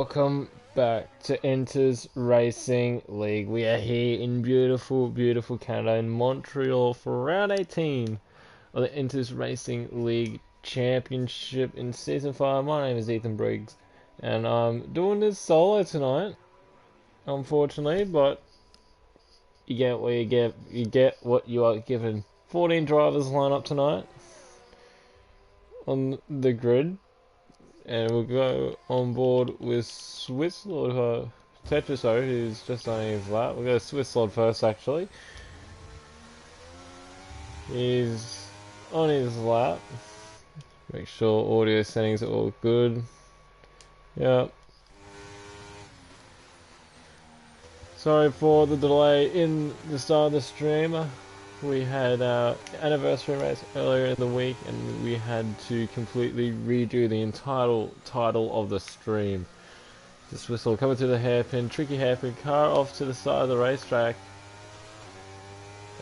Welcome back to Enters Racing League. We are here in beautiful, beautiful Canada in Montreal for round 18 of the Enters Racing League Championship in Season 5. My name is Ethan Briggs and I'm doing this solo tonight, unfortunately, but you get what you get. You get what you are given. 14 drivers line up tonight on the grid. And we'll go on board with Swiss Lord Tetraso, who's just on his lap. We'll go Swiss Lord first, actually. He's on his lap. Make sure audio settings are all good. Yep. Sorry for the delay in the start of the stream. We had our anniversary race earlier in the week and we had to completely redo the entire title of the stream. This whistle coming to the hairpin, tricky hairpin, car off to the side of the racetrack.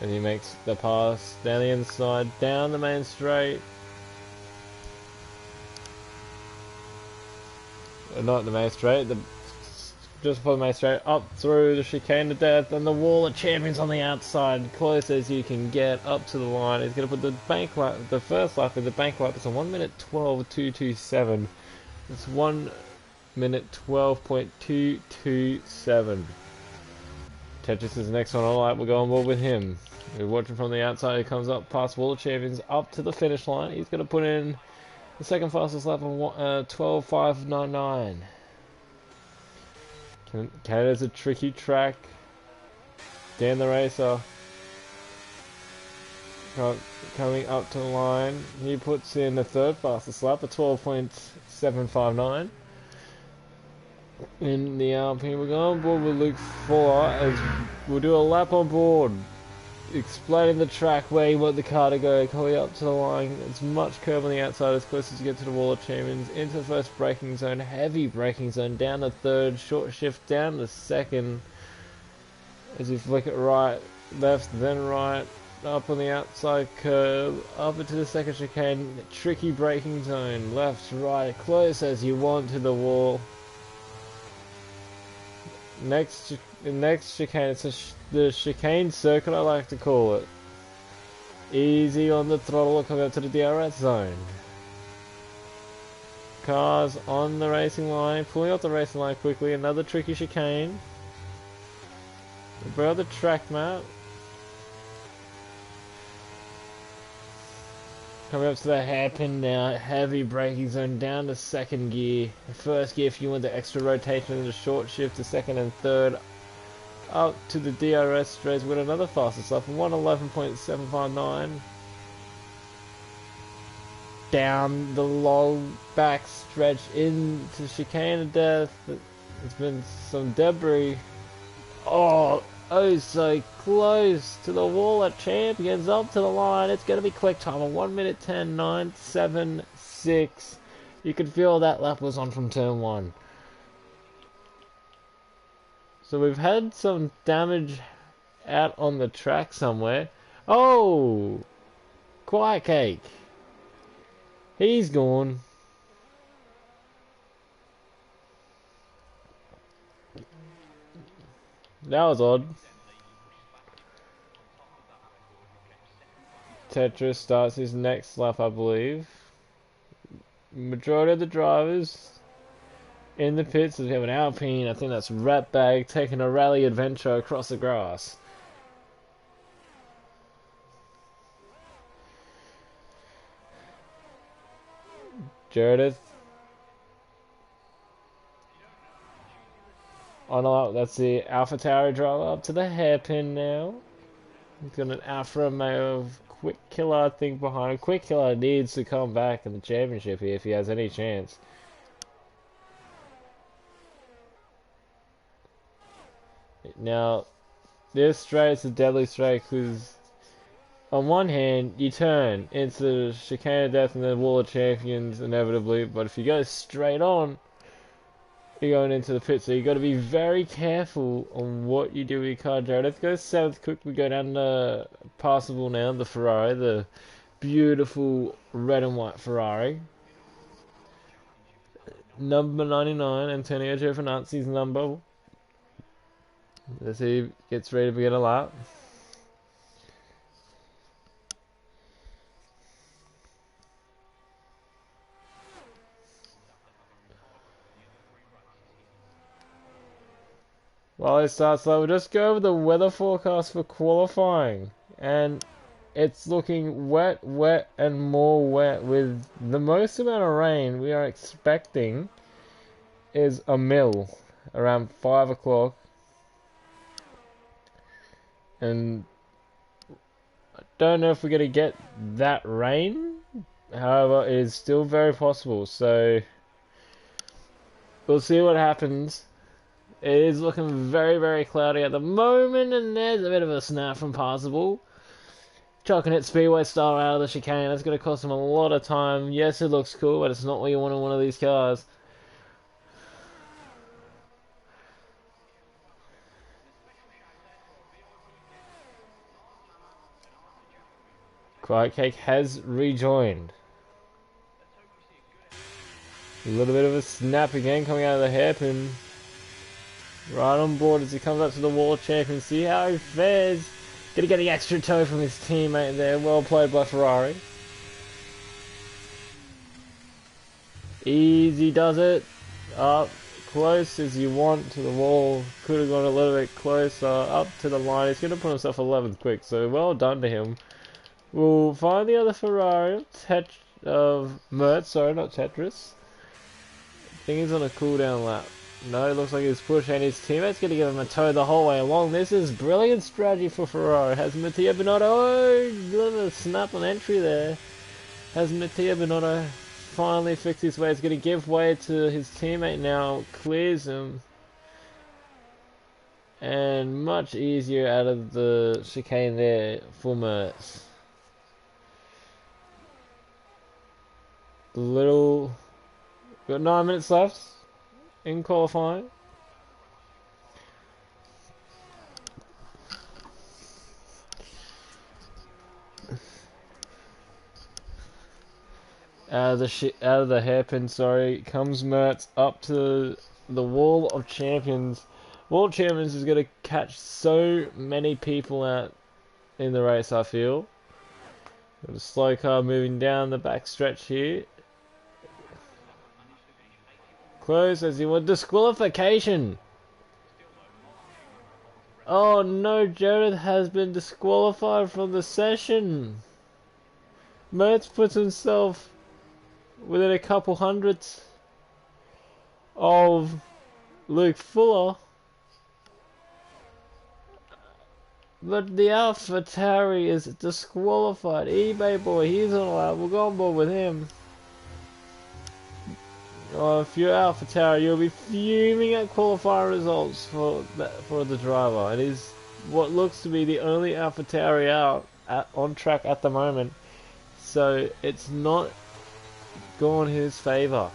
And he makes the pass down the inside, down the main straight. Not the main straight, just before the main straight, up through the chicane to death, and the wall of champions on the outside, close as you can get, up to the line. He's going to put the bank lap, the first lap in the bank lap. It's a 1 minute 12.227. It's 1 minute 12.227. Tetris is the next one on the lap. We'll go on board with him. We're watching from the outside. He comes up past wall of champions, up to the finish line. He's going to put in the second fastest lap of 12.599. Canada's a tricky track. Dan the Racer coming up to the line. He puts in the third fastest lap at 12.759. In the Alpine, we're going on board with Luke Fuller as we'll do a lap on board, explaining the track where you want the car to go, coming up to the line. It's much curve on the outside as close as you get to the wall of champions, into the first braking zone, heavy braking zone, down the third, short shift down the second, as you flick it right, left, then right, up on the outside curve, up into the second chicane, tricky braking zone, left, right, close as you want to the wall. Next chicane, it's the chicane circuit, I like to call it. Easy on the throttle, coming up to the DRS zone. Cars on the racing line, pulling off the racing line quickly. Another tricky chicane. We brought the track map. Coming up to the hairpin now, heavy braking zone, down to second gear. First gear if you want the extra rotation and the short shift to second and third. Up to the DRS straight with another fastest lap, 111.759. Down the long back stretch into chicane of death. There's been some debris. Oh so close to the wall of champions, up to the line. It's going to be quick time, a 1 minute 10.976. You could feel that lap was on from turn 1. So we've had some damage out on the track somewhere. Oh! Quiet Cake. He's gone. That was odd. Tetris starts his next lap, I believe. Majority of the drivers in the pits, we have an Alpine, I think that's Ratbag, taking a rally adventure across the grass. Jaredith. On a lap, that's the Alpha Tauri driver up to the hairpin now. He's got an Alfa Romeo Quick Killer, I think, behind him. Quick Killer needs to come back in the championship here if he has any chance. Now, this straight is a deadly straight because on one hand, you turn into the chicane of death and the wall of champions inevitably, but if you go straight on, you're going into the pit, so you got to be very careful on what you do with your car, Jared. Let's go 7th quick. We go down to Passable now, the Ferrari, the beautiful red and white Ferrari. number 99, Antonio Giovinazzi's number. As he gets ready to begin a lap. While it starts slow, we'll just go over the weather forecast for qualifying. And it's looking wet, wet, and more wet, with the most amount of rain we are expecting is a mil around 5 o'clock. And I don't know if we're going to get that rain. However, it is still very possible. So we'll see what happens. It is looking very, very cloudy at the moment, and there's a bit of a snap from Passable. Chucking it Speedway style out of the chicane. That's going to cost him a lot of time. Yes, it looks cool, but it's not what you want in one of these cars. Quiet Cake has rejoined. A little bit of a snap again coming out of the hairpin. Right on board as he comes up to the World Champion. See how he fares. Gonna get the extra toe from his teammate there. Well played by Ferrari. Easy does it. Up close as you want to the wall. Could have gone a little bit closer. Up to the line. He's gonna put himself 11th quick. So well done to him. We'll find the other Ferrari. Mertz, sorry, not Tetris. I think he's on a cooldown lap. No, it looks like he's pushing his teammate's going to give him a toe the whole way along. This is brilliant strategy for Ferrari. Has Mattia Binotto, oh, little snap on entry there. Has Mattia Binotto finally fixed his way? He's going to give way to his teammate now. Clears him. And much easier out of the chicane there for Mertz. Got 9 minutes left in qualifying. Out of the hairpin, sorry, comes Mertz up to the Wall of Champions. Wall of Champions is going to catch so many people out in the race, I feel. Got a slow car moving down the back stretch here. Close as he went. Disqualification! Oh no, Jared has been disqualified from the session. Mertz puts himself within a couple hundredths of Luke Fuller. But the AlphaTauri is disqualified. eBay boy, he's on a lap. We'll go on board with him. Oh, if you're AlphaTauri, you'll be fuming at qualifying results for the driver. It is what looks to be the only AlphaTauri out on track at the moment. So it's not gone his favour.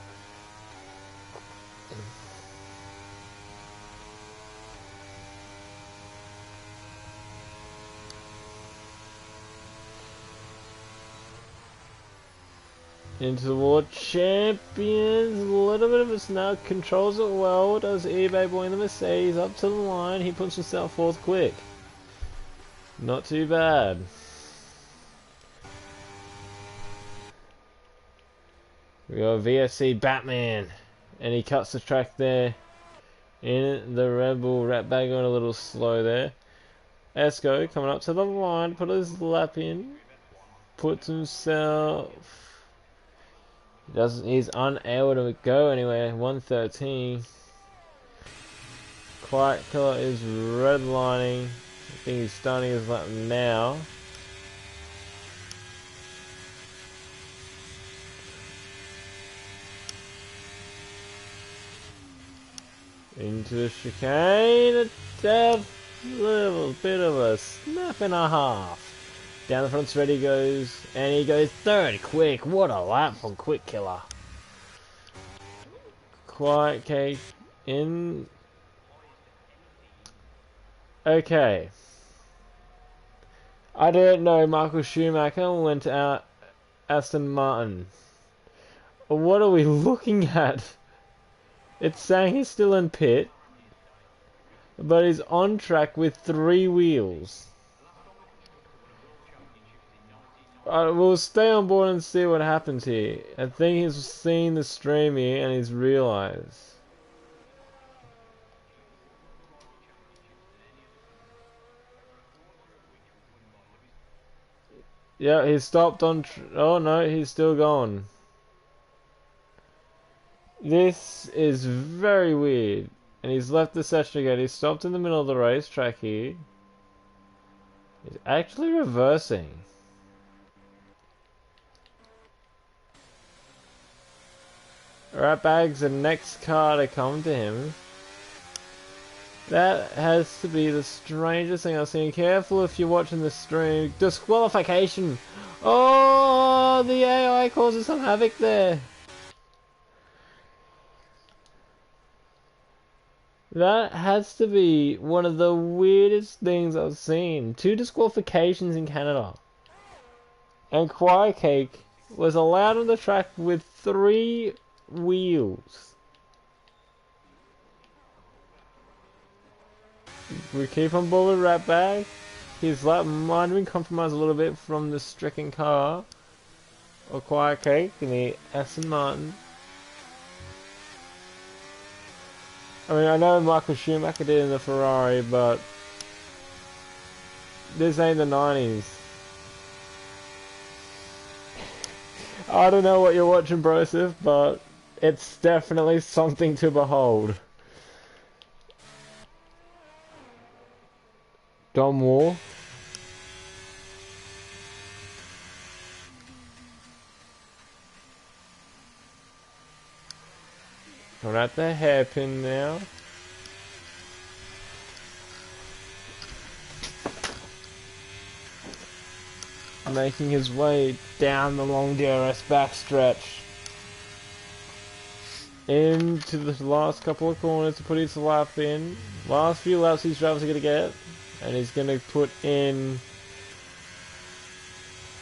Into the World Champions, a little bit of a snap, controls it well, does eBay boy in the Mercedes, up to the line, he puts himself 4th quick. Not too bad. We got VFC Batman, and he cuts the track there in the Red Bull. Ratbag going a little slow there. Esco coming up to the line, put his lap in, puts himself... He's unable to go anywhere. 113. Quiet Killer is redlining. I think he's starting his lap now. Into the chicane. A little bit of a snap and a half. Down the front straight he goes, and he goes 3rd quick. What a lap from Quick Killer. Quiet Cake in. Okay. I didn't know Michael Schumacher went out Aston Martin. What are we looking at? It's saying he's still in pit, but he's on track with 3 wheels. We'll stay on board and see what happens here. I think he's seen the stream here and he's realised. Yeah, he stopped on... oh no, he's still gone. This is very weird. And he's left the session again. He stopped in the middle of the racetrack here. He's actually reversing. Ratbag's the next car to come to him. That has to be the strangest thing I've seen. Careful if you're watching the stream. Disqualification! Oh, the AI causes some havoc there. That has to be one of the weirdest things I've seen. 2 disqualifications in Canada. And Choir Cake was allowed on the track with 3 wheels. We keep on board with Ratbag. His lap might have been compromised a little bit from the stricken car of Choir Cake in the Aston Martin. I mean, I know Michael Schumacher did in the Ferrari, but this ain't the 90s. I don't know what you're watching, Broseph, but it's definitely something to behold. Dom Moore. We're at the hairpin now. Making his way down the long DRS backstretch into the last couple of corners to put his lap in. Last few laps these drivers are going to get, and he's going to put in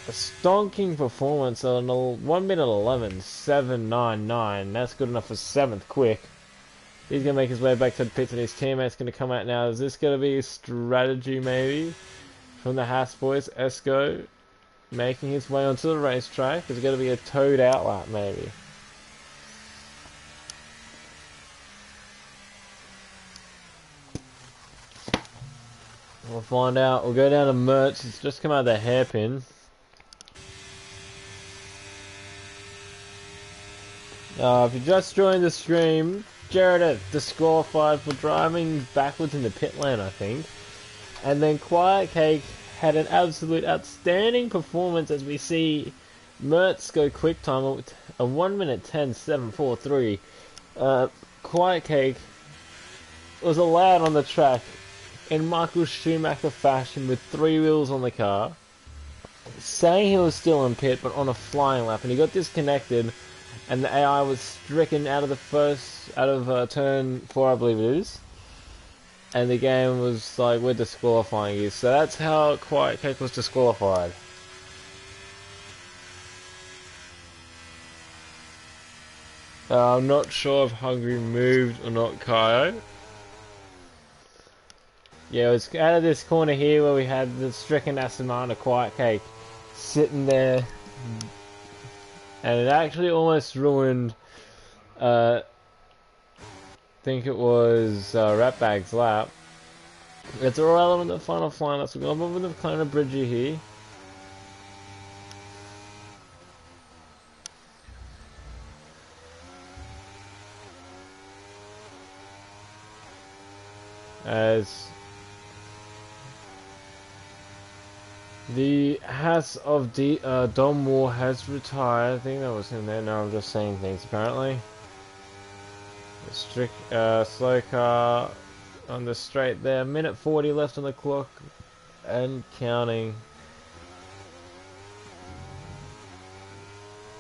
a stonking performance on 1 minute 11.799. That's good enough for 7th quick. He's going to make his way back to the pits, and his teammate's going to come out now. Is this going to be a strategy maybe from the Haas boys? Esco making his way onto the racetrack. Is it going to be a towed out lap maybe? We'll find out. We'll go down to Mertz. It's just come out of the hairpin. If you just joined the stream, Jared disqualified for driving backwards in the pit lane, I think. And then Quiet Cake had an absolute outstanding performance as we see Mertz go quick time with a 1 minute 10.743. Quiet Cake was allowed on the track in Michael Schumacher fashion with 3 wheels on the car, saying he was still in pit but on a flying lap, and he got disconnected and the AI was stricken out of turn 4, I believe it is, and the game was like, we're disqualifying you. So that's how Quiet Cake was disqualified. I'm not sure if Hungary moved or not, Kaio. Yeah, it was out of this corner here where we had the stricken Aston Martin, Quiet Cake, sitting there, and it actually almost ruined, I think it was Ratbag's lap. It's irrelevant the final flying laps. We're going over the kind of bridgey here. As the Haas of Dom Moore has retired. I think that was him there. No, I'm just saying things apparently. The strict slow car on the straight there. Minute 40 left on the clock and counting.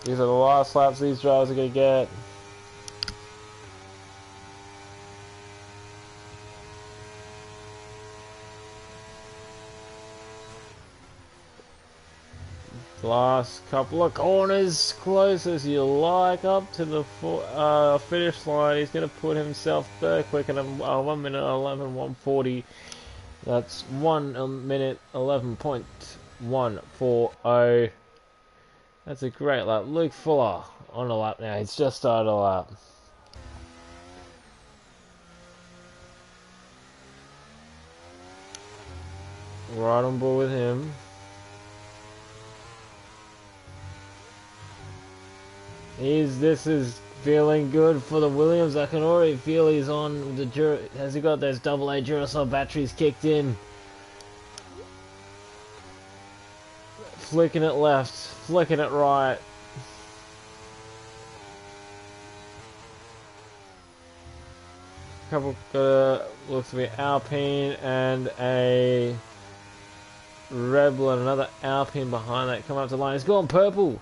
These are the last laps these drivers are going to get. Last couple of corners, close as you like, up to the finish line. He's going to put himself third quick in 1 minute 11, 140. That's 1 minute 11.140. That's a great lap. Luke Fuller on a lap now. He's just started a lap. Right on board with him. This is feeling good for the Williams. I can already feel he's on the has he got those AA Duracell batteries kicked in? Flicking it left, flicking it right. Couple looks to be Alpine and a Red Bull and another Alpine behind that. Come up to the line. He's gone purple.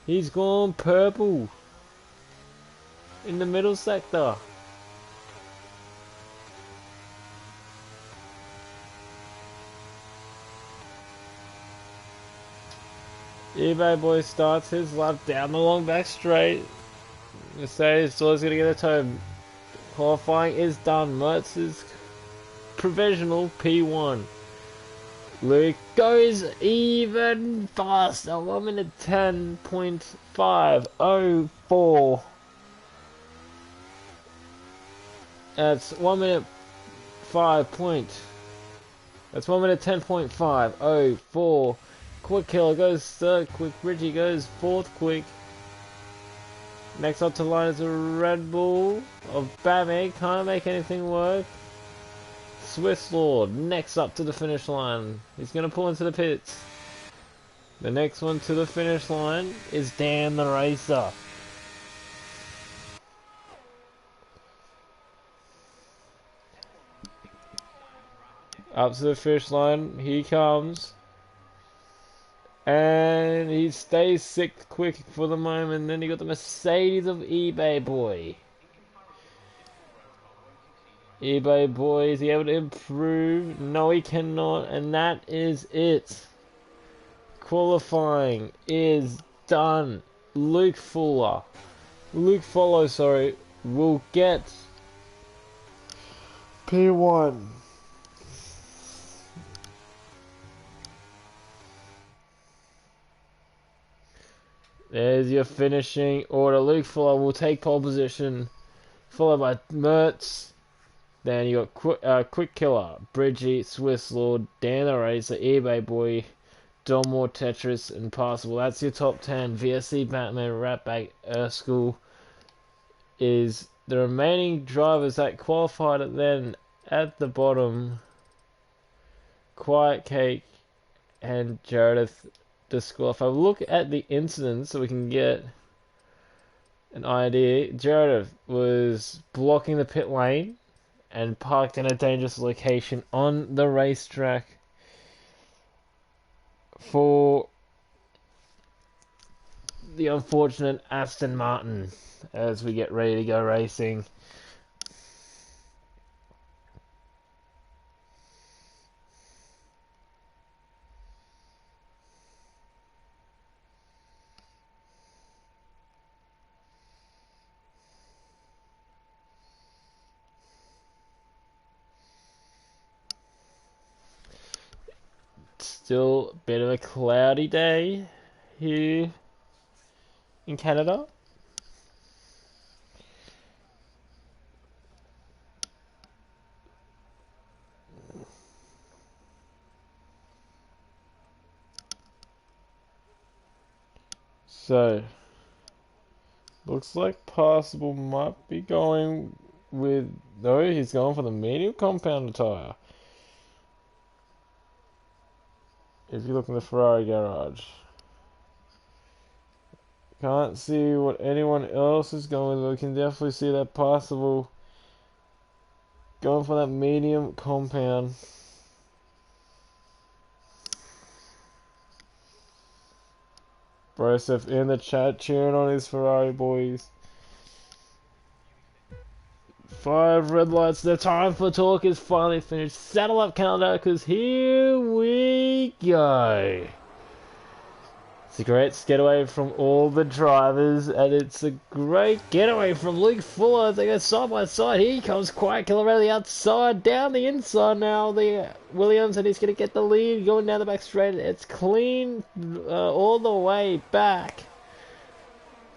He's gone purple in the middle sector. eBay boy starts his lap down the long back straight. Mercedes still is going to get a toe. Qualifying is done. Mertz is provisional P1. Luke goes even faster. 1 minute 10.504. That's 1 minute 5 point. That's 1 minute 10.504. Quick Killer goes third quick. Richie goes fourth quick. Next up to line is a Red Bull of Bammy. Can't make anything work. Swiss Lord next up to the finish line. He's going to pull into the pits. The next one to the finish line is Dan the Racer. Up to the finish line, he comes. And he stays sixth quick for the moment. Then you got the Mercedes of eBay boy. eBay boy, is he able to improve? No, he cannot, and that is it. Qualifying is done. Luke Fuller, sorry, will get P1. There's your finishing order. Luke Fuller will take pole position, followed by Mertz. Then you got Quick Killer, Bridgie, Swiss Lord, Dan the Racer, eBay Boy, Donmore, Tetris, and Passable. That's your top 10. VSC, Batman, Ratbag, Erskine is the remaining drivers that qualified it. Then at the bottom, Quiet Cake and Jared disqualified. Look at the incidents so we can get an idea. Jared was blocking the pit lane and parked in a dangerous location on the racetrack for the unfortunate Aston Martin as we get ready to go racing. Still a bit of a cloudy day here in Canada. So, looks like Passable might be going with... No, he's going for the medium compound tyre. If you look in the Ferrari garage. Can't see what anyone else is going with, but we can definitely see that Passable going for that medium compound. Broseph in the chat cheering on his Ferrari boys. 5 red lights. The time for talk is finally finished. Saddle up, Canada, because here we go. It's a great getaway from all the drivers, and it's a great getaway from Luke Fuller. They go side by side. Here he comes, Quiet Killer around the outside, down the inside now. The Williams, and he's going to get the lead going down the back straight. It's clean all the way back.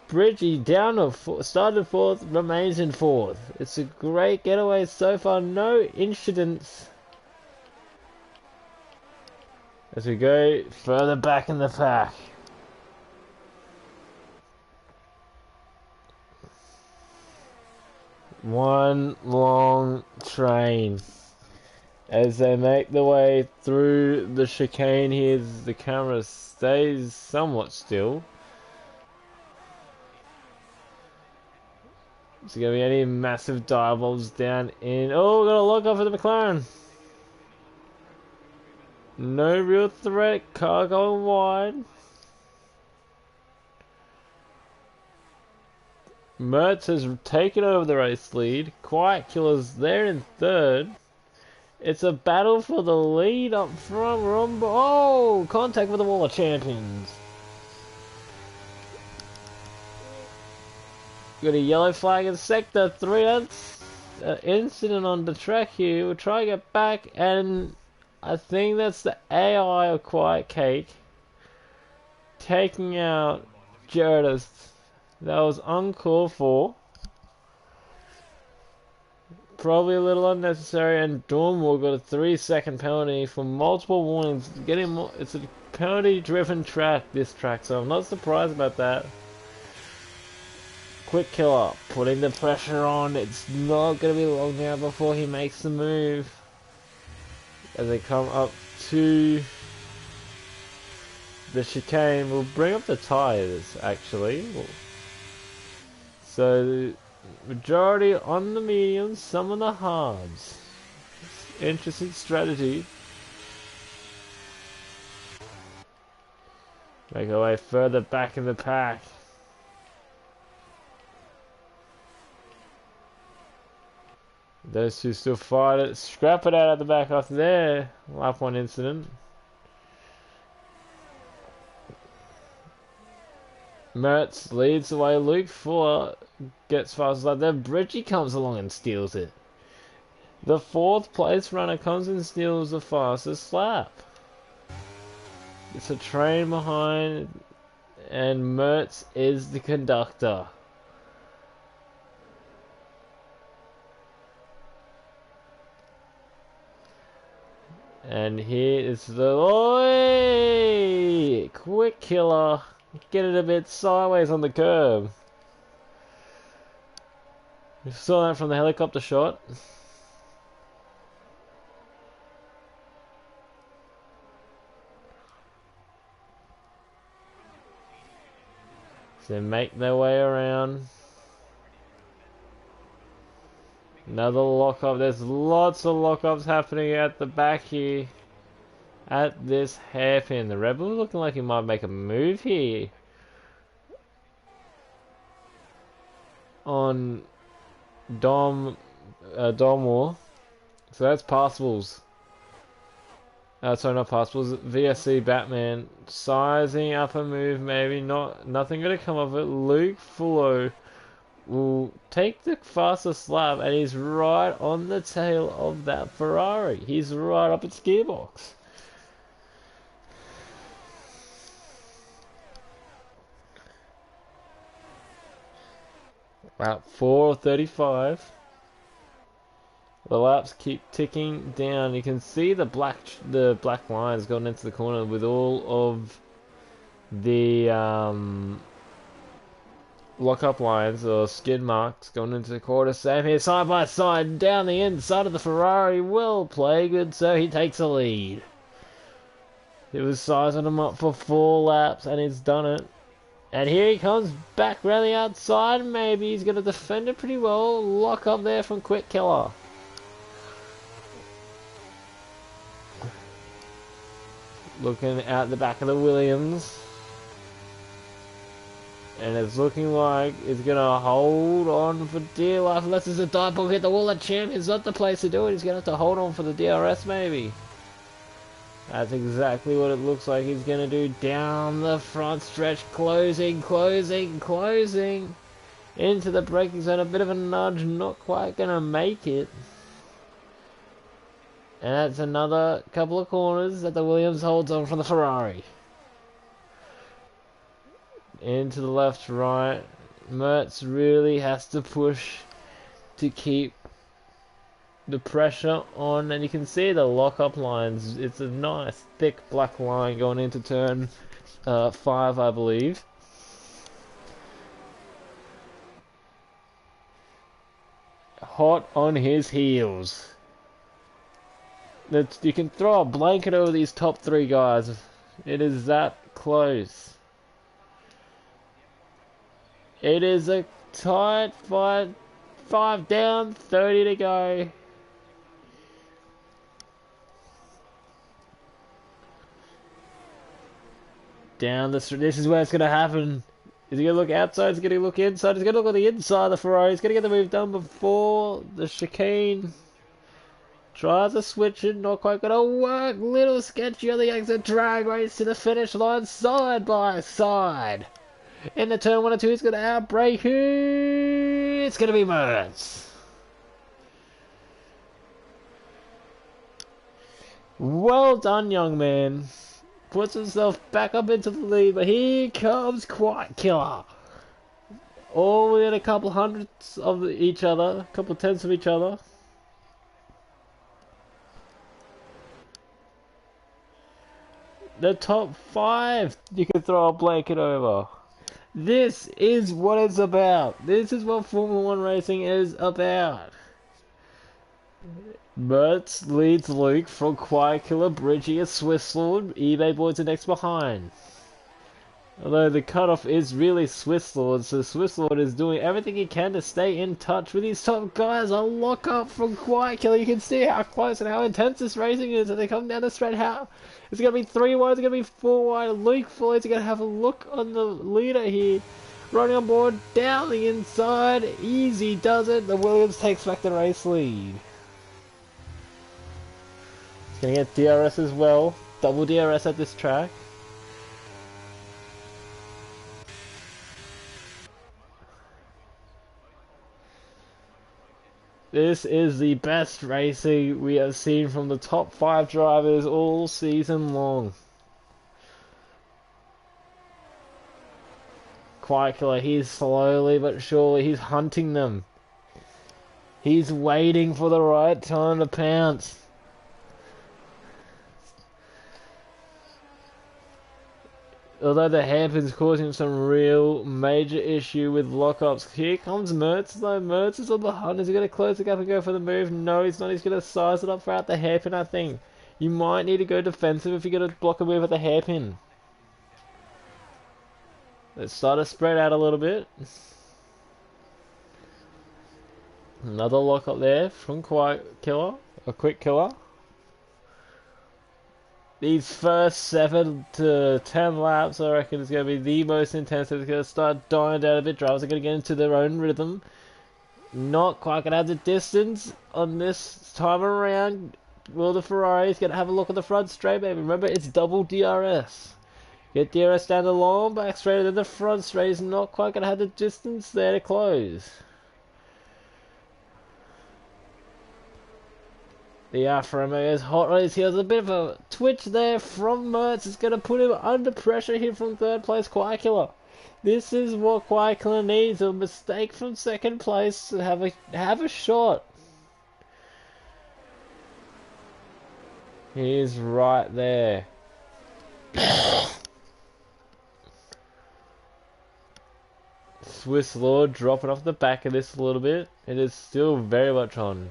Bridgie down to started fourth, remains in fourth. It's a great getaway so far. No incidents. As we go further back in the pack. One long train as they make their way through the chicane here. The camera stays somewhat still. Is there going to be any massive dive-bombs down in... Oh, got a lock off for the McLaren. No real threat. Car going wide. Mertz has taken over the race lead. Quiet Killer's there in third. It's a battle for the lead up front. Oh, contact with the wall of champions. Got a yellow flag in sector 3. That's an incident on the track here. We'll try to get back, and I think that's the AI of Quiet Cake taking out Jaredus. That was uncalled for. Probably a little unnecessary, and Dornwall got a 3-second penalty for multiple warnings. It's a penalty-driven track, this track, so I'm not surprised about that. Quick Killer, putting the pressure on. It's not going to be long now before he makes the move. As they come up to the chicane, we'll bring up the tyres, actually. So, the majority on the mediums, some on the hards. Interesting strategy. Make our way further back in the pack. Those two still fight it. Scrap it out at the back after their lap 1 incident. Mertz leads the way. Luke Fuller gets fast lap. Then Bridgie comes along and steals it. The 4th place runner comes and steals the fastest lap. It's a train behind, and Mertz is the conductor. And here is the Quick Killer. Get it a bit sideways on the curb. We saw that from the helicopter shot. So they make their way around. Another lock-up. There's lots of lock-ups happening at the back here. At this hairpin. The Red Bull looking like he might make a move here. On Domwall. So that's Passables. Sorry, not Passables. VSC Batman. Sizing up a move, maybe. Nothing gonna come of it. Luke Fullo will take the fastest lap, and he's right on the tail of that Ferrari. He's right up its gearbox. Lap 4:35. The laps keep ticking down. You can see the black lines going into the corner with all of the lock-up lines or skid marks going into the quarter. Same here, side by side, down the inside of the Ferrari. Well played, good, so he takes the lead. He was sizing him up for 4 laps, and he's done it. And here he comes back around the outside. Maybe he's going to defend it pretty well. Lock up there from Quick Killer. Looking out the back of the Williams. And it's looking like it's going to hold on for dear life. Unless there's a dive bomb hit the wall of champions. Not the place to do it. He's going to have to hold on for the DRS maybe. That's exactly what it looks like he's going to do down the front stretch. Closing, closing, closing. Into the braking zone. A bit of a nudge. Not quite going to make it. And that's another couple of corners that the Williams holds on from the Ferrari. Into the left, right. Mertz really has to push to keep the pressure on, and you can see the lock-up lines. It's a nice thick black line going into turn 5, I believe. Hot on his heels. You can throw a blanket over these top 3 guys. It is that close. It is a tight fight. 5 down, 30 to go. Down the street. This is where it's going to happen. Is he going to look outside? Is he going to look inside? He's going to look on the inside of the Ferrari. He's going to get the move done before the chicane. Tries to switch it. Not quite going to work. Little sketchy on the exit. Drag race to the finish line. Side by side. In the turn 1 and 2, he's going to outbrake. It's going to be Mertz. Well done, young man. Puts himself back up into the lead, but here comes Quiet Killer. All within a couple hundredths of each other, a couple tenths of each other. The top 5 you can throw a blanket over. This is what it's about. This is what Formula 1 racing is about. Mertz leads Luke from Quiet Killer, Bridgie, and Swiss Lord. eBay Boys are next behind. Although the cutoff is really Swiss Lord, so Swiss Lord is doing everything he can to stay in touch with these top guys. A lock up from Quiet Killer. You can see how close and how intense this racing is as they come down the straight. How it's going to be 3 wide, it's going to be 4 wide. Luke Floyd's going to have a look on the leader here. Running on board down the inside. Easy does it. The Williams takes back the race lead. He's going to get DRS as well. Double DRS at this track. This is the best racing we have seen from the top 5 drivers all season long. Quiet Killer, he's slowly but surely, he's hunting them. He's waiting for the right time to pounce. Although the hairpin's causing some real major issue with lockups. Here comes Mertz though. Mertz is on the hunt. Is he going to close the gap and go for the move? No, he's not. He's going to size it up throughout the hairpin, I think. You might need to go defensive if you're going to block a move at the hairpin. Let's start to spread out a little bit. Another lockup there from Quiet Killer. A quick killer. These first 7 to 10 laps, I reckon, is going to be the most intense. It's going to start dying down a bit. Drivers are going to get into their own rhythm. Not quite going to have the distance on this time around. Will the Ferrari's going to have a look at the front straight, baby? Remember, it's double DRS. Get DRS down the long back straight, and then the front straight is not quite going to have the distance there to close. The Alfa Romeo is hot on his heels. A bit of a twitch there from Mertz. It's going to put him under pressure here from 3rd place. Quiet Killer. This is what Quiet Killer needs. A mistake from 2nd place to have a shot. He's right there. Swiss Lord dropping off the back of this a little bit. It is still very much on.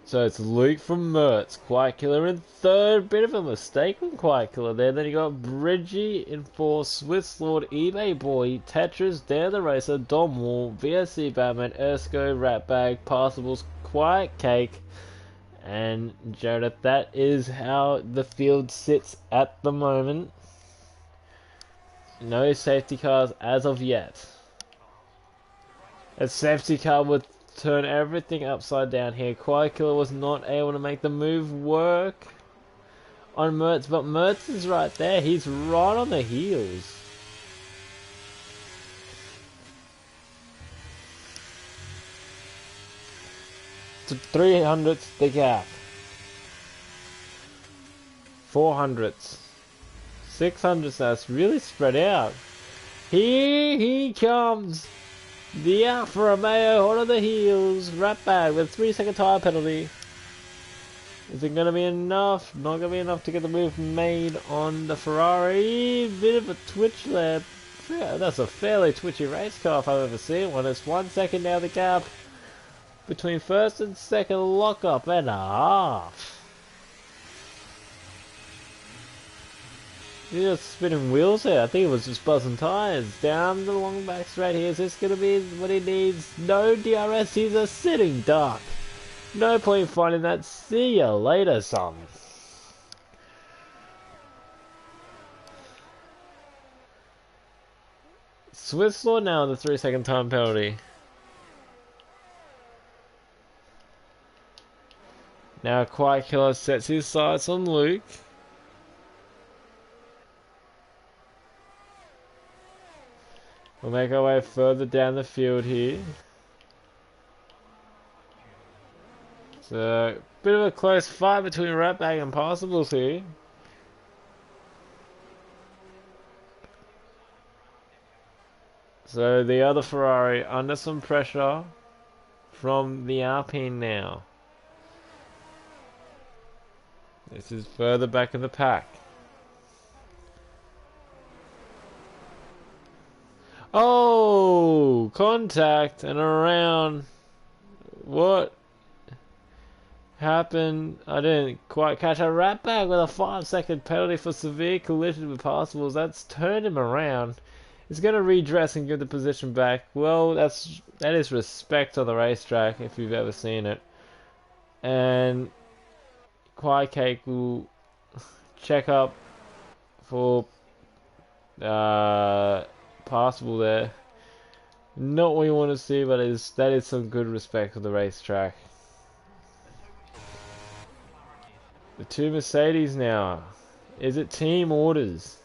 So it's Luke from Mertz, Quiet Killer in 3rd. Bit of a mistake from Quiet Killer there. Then you got Bridgie in 4th, Swiss Lord, eBay Boy, Tetris, Dare the Racer, Dom Wall, VSC Batman, Ersko, Ratbag, Passables, Quiet Cake, and Jared. That is how the field sits at the moment. No safety cars as of yet. A safety car would turn everything upside down here. Quiet Killer was not able to make the move work on Mertz, but Mertz is right there. He's right on the heels. To 300ths the gap. 400ths. 600ths, that's really spread out. Here he comes. The Alfa Romeo on the heels. Right back with a 3-second tyre penalty. Is it going to be enough? Not going to be enough to get the move made on the Ferrari. Bit of a twitch there. Yeah, that's a fairly twitchy race car if I've ever seen one. It's 1 second now the gap between first and second lockup and a half. He's just spinning wheels here. I think it was just buzzing tyres. Down the long back straight here. Is this going to be what he needs? No DRS. He's a sitting duck. No point finding that. See ya later, son. Swiss Law now on the 3-second time penalty. Now Quiet Killer sets his sights on Luke. We'll make our way further down the field here. It's a bit of a close fight between Ratbag and Passables here. So the other Ferrari under some pressure from the Alpine now. This is further back in the pack. Oh, contact and around. What happened? I didn't quite catch. A Ratbag with a 5-second penalty for severe collision with Passables. That's turned him around. He's going to redress and give the position back. Well, that is respect on the racetrack if you've ever seen it. And Quiet Cake will check up for Passable there. Not what you want to see, but that is some good respect for the racetrack. The two Mercedes now. Is it team orders?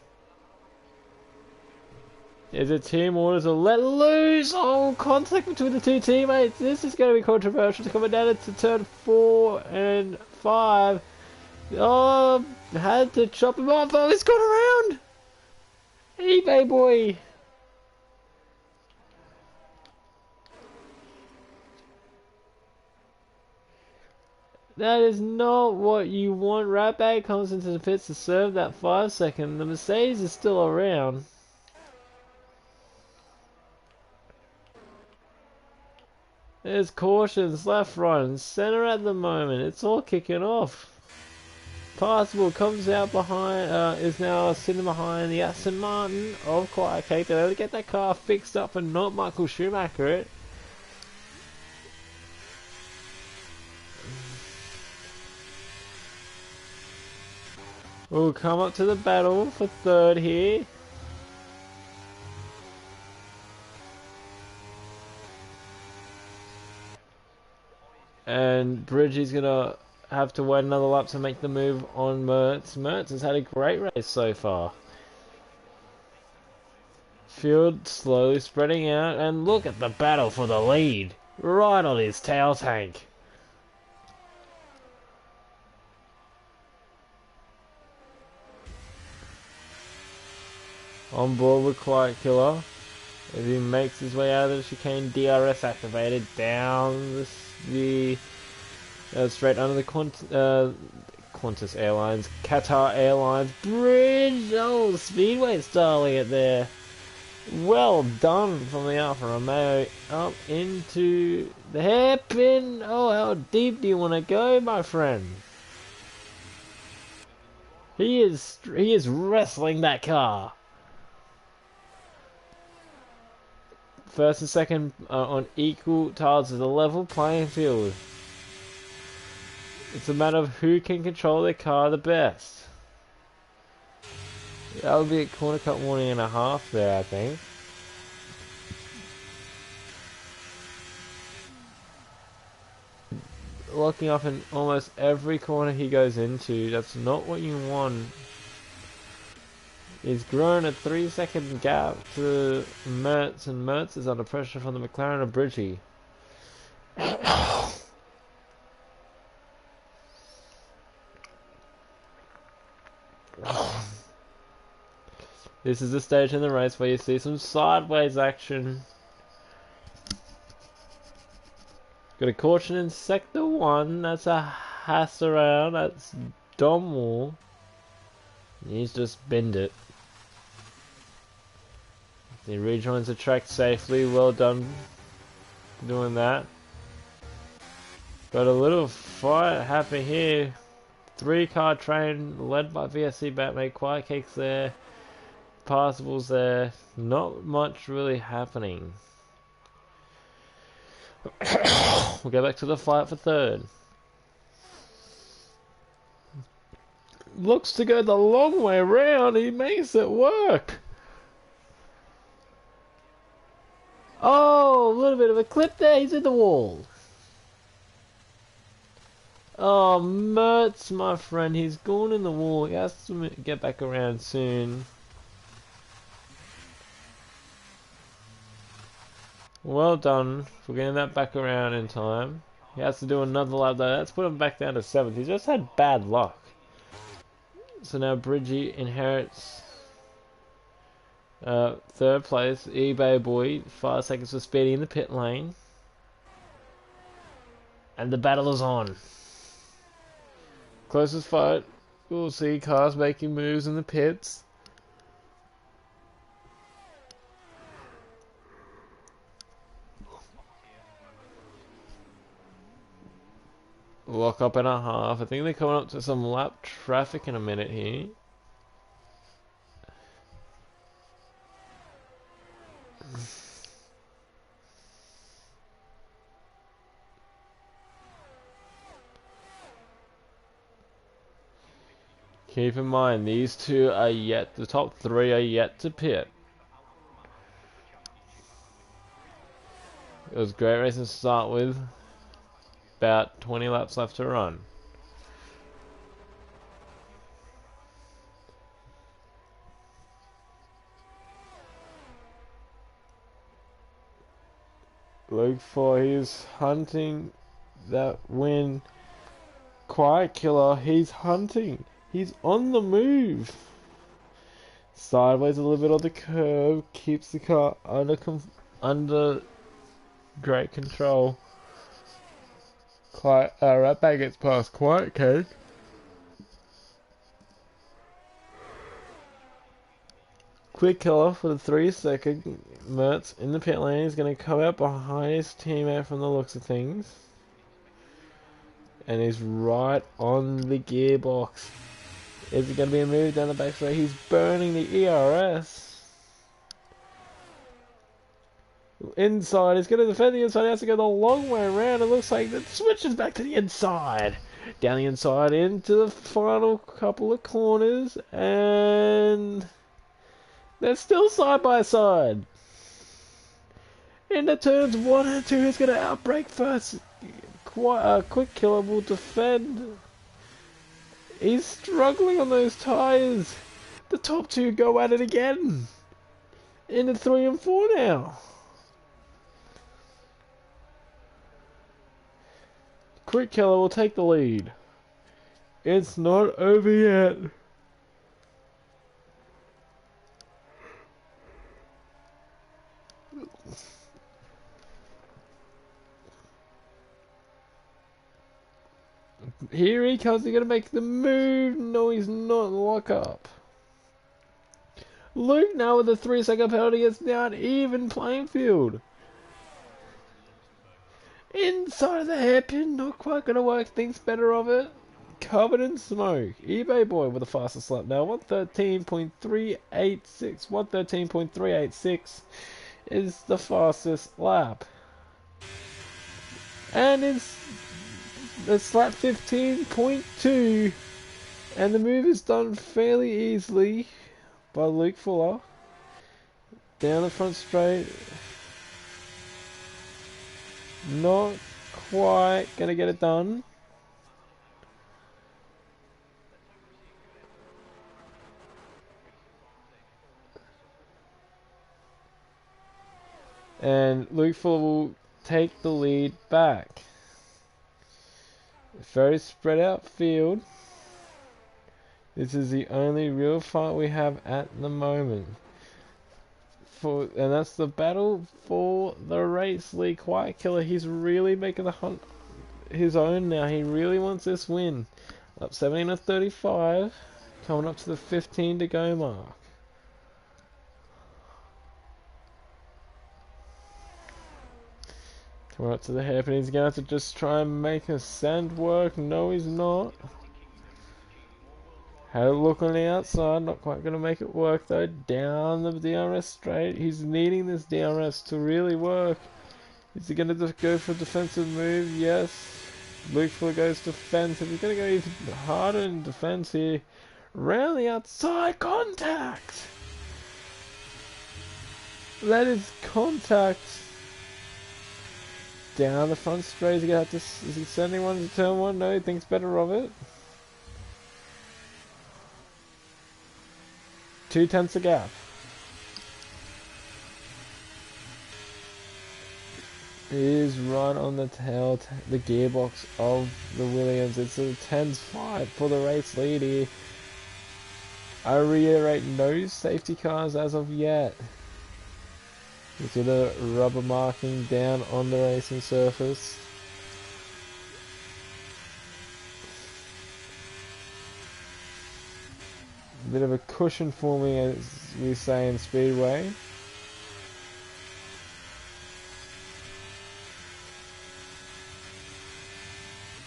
Is it team orders or let loose? Oh, contact between the two teammates. This is going to be controversial. Coming down into turn 4 and 5. Oh, had to chop him off. Oh, he's got around. eBay boy. That is not what you want. Ratbag comes into the pits to serve that 5-second. The Mercedes is still around. There's cautions left, right, and center at the moment. It's all kicking off. Passable comes out behind, is now sitting behind the Aston Martin of Quiet Cake. They're able to get that car fixed up and not Michael Schumacher it. We'll come up to the battle for third here. And Bridgie's gonna have to wait another lap to make the move on Mertz. Mertz has had a great race so far. Field slowly spreading out, and look at the battle for the lead. Right on his tail tank. On board with Quiet Killer as he makes his way out of the chicane. DRS activated down the straight under the Qantas Airlines, Qatar Airlines bridge. Oh, Speedway styling it there. Well done from the Alfa Romeo up into the hairpin. Oh, how deep do you want to go, my friend? He is wrestling that car. First and second on equal tiles as a level playing field. It's a matter of who can control their car the best. That would be a corner cut warning and a half there, I think. Locking up in almost every corner he goes into. That's not what you want. He's grown a 3-second gap to Mertz, and Mertz is under pressure from the McLaren of Bridgie. This is the stage in the race where you see some sideways action. Got a caution in sector 1, that's a Haas around, that's Domwall. He's just binned it. He rejoins the track safely, well done doing that. Got a little fight happening here. 3-car train led by VSC Batmate, quiet kicks there, passables there, not much really happening. We'll go back to the fight for third. Looks to go the long way round, he makes it work. Oh, a little bit of a clip there, he's in the wall. Oh, Mertz, my friend, he's gone in the wall. He has to get back around soon. Well done for getting that back around in time. He has to do another lap though. That's put him back down to 7th. He's just had bad luck. So now Bridgie inherits 3rd place. eBay boy, 5 seconds for Speedy in the pit lane. And the battle is on. Closest fight. We'll see cars making moves in the pits. Lock up and a half. I think they're coming up to some lap traffic in a minute here. Keep in mind, these two are yet, the top 3 are yet to pit. It was great racing to start with. About 20 laps left to run. Look for his hunting that win. Quiet Killer, he's hunting. He's on the move. Sideways a little bit on the curve, keeps the car under great control. Right back gets past Quiet Code. Quick Killer for the 3-second. Mertz in the pit lane is going to come out behind his teammate from the looks of things. And he's right on the gearbox. Is it going to be a move down the back straight? He's burning the ERS. Inside, he's going to defend the inside. He has to go the long way around. It looks like it switches back to the inside. Down the inside into the final couple of corners. And they're still side by side. Into turns 1 and 2, he's going to outbrake first. Quick Killer will defend. He's struggling on those tyres. The top 2 go at it again. Into 3 and 4 now. Quick Killer will take the lead. It's not over yet. Here he comes, he's going to make the move. No, he's not. Lock up. Luke now with the 3-second penalty. It's now an even playing field. Inside of the hairpin, not quite going to work things better of it. Covered in smoke. eBay boy with a fastest lap now. 113.386. 113.386 is the fastest lap. And it's lap 15.2. And the move is done fairly easily by Luke Fuller. Down the front straight. Not quite gonna get it done. And Luke Fuller will take the lead back. Very spread out field. This is the only real fight we have at the moment. And that's the battle for the race lead. Quiet Killer, he's really making the hunt his own now. He really wants this win. Up 17 to 35, coming up to the 15 to go mark. Coming up to the hairpin, he's going to have to just try and make a send work. No, he's not. Had a look on the outside, not quite going to make it work though. Down the DRS straight. He's needing this DRS to really work. Is he going to go for a defensive move? Yes. Luke Fuller goes defensive. He's going to go even harder in defense here. Round the outside, contact! That is contact. Down the front straight. Is he going to have to... Is he sending one to turn one? No, he thinks better of it. 2/10 a gap. It is right on the tail, the gearbox of the Williams. It's a tense fight for the race lead here. I reiterate, no safety cars as of yet. You see the rubber marking down on the racing surface. Bit of a cushion forming, as we say in Speedway.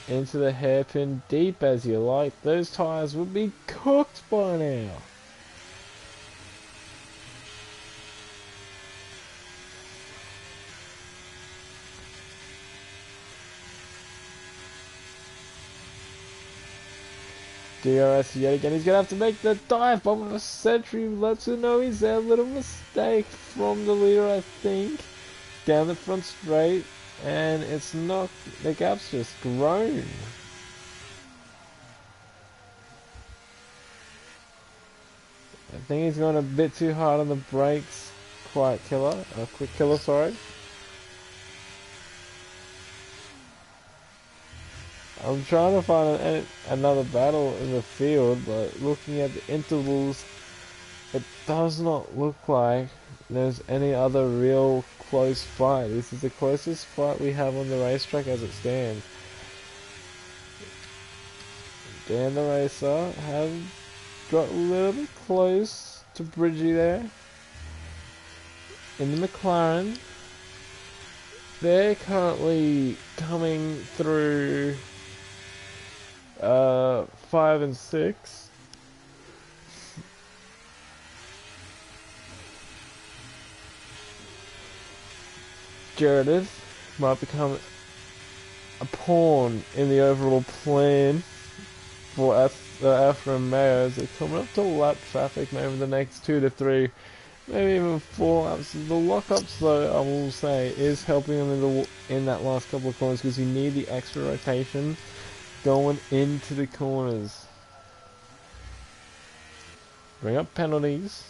Into the hairpin, deep as you like. Those tyres would be cooked by now. DRS yet again. He's going to have to make the dive bomb of a century. Lets you know he's a little mistake from the leader, I think. Down the front straight. And it's not... The gap's just grown. I think he's going a bit too hard on the brakes. Quick Killer, sorry. I'm trying to find another battle in the field, but looking at the intervals, it does not look like there's any other real close fight. This is the closest fight we have on the racetrack as it stands. Dan the Racer has got a little bit close to Bridgie there. In the McLaren, they're currently coming through 5 and 6. Jared might become a pawn in the overall plan for Alfa Romeo as they're coming up to lap traffic maybe the next 2 to 3, maybe even 4 laps. The lockups, though, I will say, is helping them in that last couple of corners because you need the extra rotation going into the corners. Bring up penalties.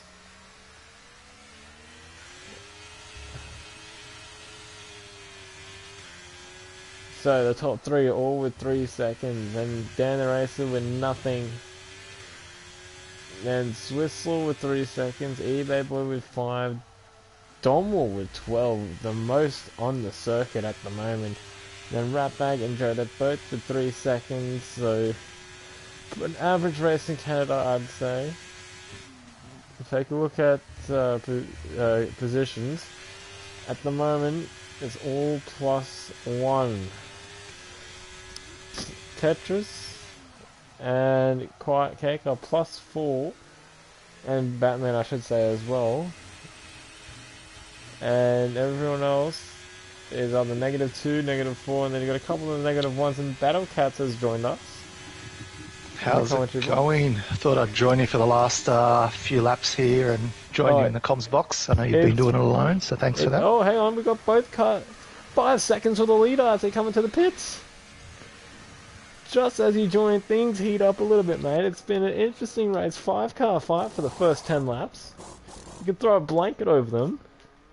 So the top 3 are all with 3 seconds, and Dan the Racer with nothing. Then Swissel with 3 seconds, eBay Boy with 5, Domwell with 12, the most on the circuit at the moment. Then Ratbag and Joda both with 3 seconds, so an average race in Canada, I'd say. Take a look at positions. At the moment, it's all +1. Tetris and Quiet Cake are +4, and Batman, I should say, as well. And everyone else is on the -2, -4, and then you've got a couple of -1s, and Battle Cats has joined us. How's it going? I thought I'd join you for the last few laps here and join you in the comms box. I know you've been doing it alone, so thanks for that. Oh, hang on, we got both 5 seconds for the leader as they come into the pits. Just as you join, things heat up a little bit, mate. It's been an interesting race. 5-car fight for the first 10 laps. You can throw a blanket over them.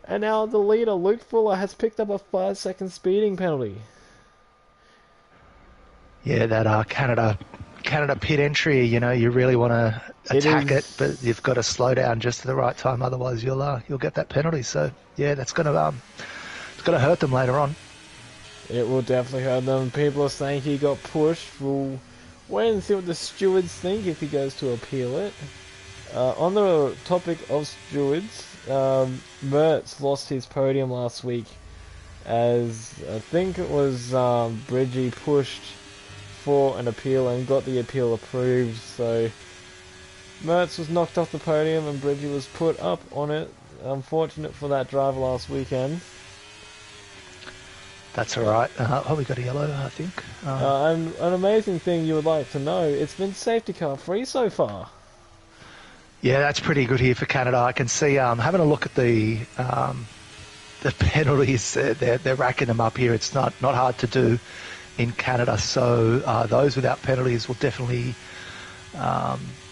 And now the leader, Luke Fuller, has picked up a 5-second speeding penalty. Yeah, that Canada pit entry, you know, you really want to attack it, but you've got to slow down just at the right time, otherwise you'll get that penalty. So yeah, that's gonna hurt them later on. It will definitely hurt them. People are saying he got pushed. We'll wait and see what the stewards think if he goes to appeal it. On the topic of stewards, Mertz lost his podium last week as I think it was Bridgie pushed for an appeal and got the appeal approved, so Mertz was knocked off the podium and Bridgie was put up on it. Unfortunate for that driver last weekend. That's alright. We got a yellow, I think. And an amazing thing you would like to know, it's been safety car free so far. Yeah, that's pretty good here for Canada. I can see, having a look at the penalties, they're racking them up here. It's not hard to do in Canada, so those without penalties will definitely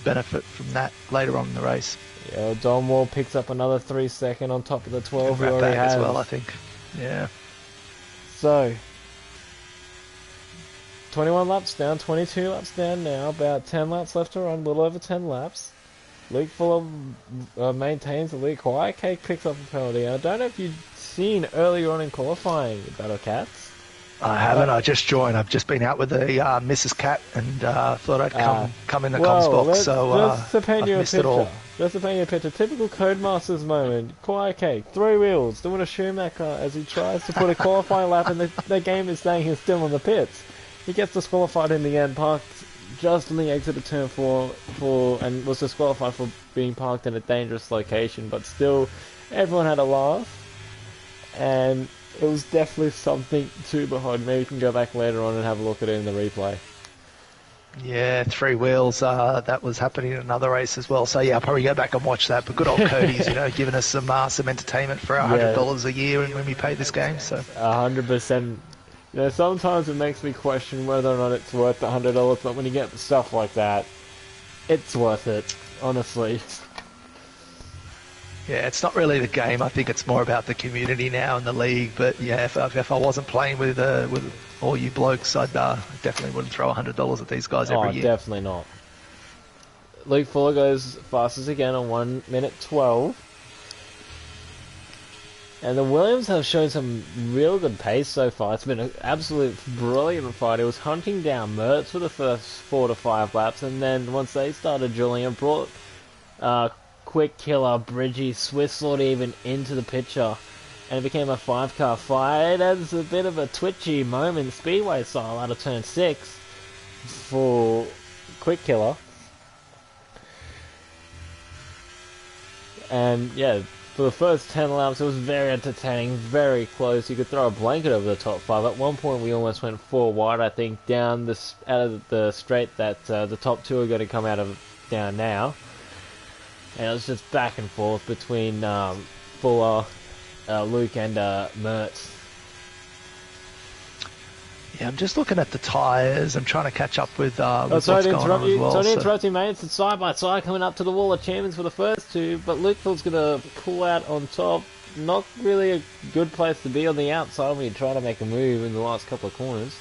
benefit from that later on in the race. Yeah, Don Wall picks up another 3 second on top of the 12 we already have as well, I think. Yeah. So 21 laps down, 22 laps down now, about 10 laps left to run, a little over 10 laps. Luke Fuller maintains the lead. Quiet Cake picks up a penalty. I don't know if you've seen earlier on in qualifying, Battle Cats. I haven't. I just joined. I've just been out with the Mrs. Cat and thought I'd come in the comms box. So just to paint you a picture. Just to paint you a picture. Typical Codemasters moment. Quiet Cake, 3 wheels, doing a Schumacher as he tries to put a qualifying lap, and the game is saying he's still on the pits. He gets disqualified in the end, parked just on the exit of turn 4 and was disqualified for being parked in a dangerous location. But still, everyone had a laugh, and it was definitely something to behold. Maybe you can go back later on and have a look at it in the replay. Yeah, 3 wheels. That was happening in another race as well. So yeah, I'll probably go back and watch that. But good old Cody's, giving us some entertainment for our $100 a year when we pay this game. So 100%. Sometimes it makes me question whether or not it's worth the $100. But when you get stuff like that, it's worth it. Honestly. Yeah, it's not really the game. I think it's more about the community now and the league. But yeah, if I wasn't playing with all you blokes, I definitely wouldn't throw $100 at these guys every year. Definitely not. Luke Fuller goes fastest again on 1 minute 12. And the Williams have shown some real good pace so far. It's been an absolute brilliant fight. It was hunting down Mertz for the first 4 to 5 laps, and then once they started drilling, it brought Quick Killer, Bridgie, Swiss Lord even into the picture, and it became a 5-car fight. As a bit of a twitchy moment, Speedway style, out of turn 6 for Quick Killer. And yeah, for the first 10 laps, it was very entertaining, very close. You could throw a blanket over the top 5. At one point, we almost went 4 wide, I think, down out of the straight that the top 2 are going to come out of down now. And it was just back and forth between Fuller, Luke, and Mertz. Yeah, I'm just looking at the tyres. I'm trying to catch up with what's going on as well. Sorry to interrupt you, mate. It's side by side coming up to the wall of champions for the first 2, but Luke Field's going to pull out on top. Not really a good place to be on the outside when you try to make a move in the last couple of corners.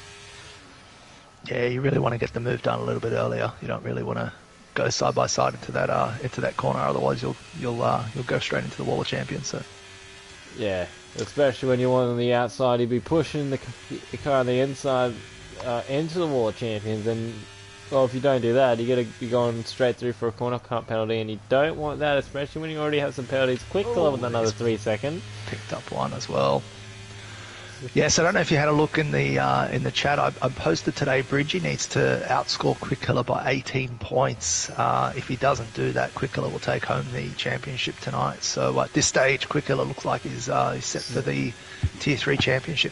Yeah, you really want to get the move done a little bit earlier. You don't really want to go side by side into that corner, otherwise you'll go straight into the wall of champions. So yeah, especially when you want on the outside, you'd be pushing the car on the inside into the wall of champions, and well, if you don't do that, you're gonna be going straight through for a corner cut penalty, and you don't want that, especially when you already have some penalties. Quick Killer with another 3 seconds. Picked up one as well. Yes, I don't know if you had a look in the chat. I posted today, Bridgie needs to outscore Quick Killer by 18 points. If he doesn't do that, Quick Killer will take home the championship tonight. So at this stage, Quick Killer looks like he's set for the Tier 3 championship.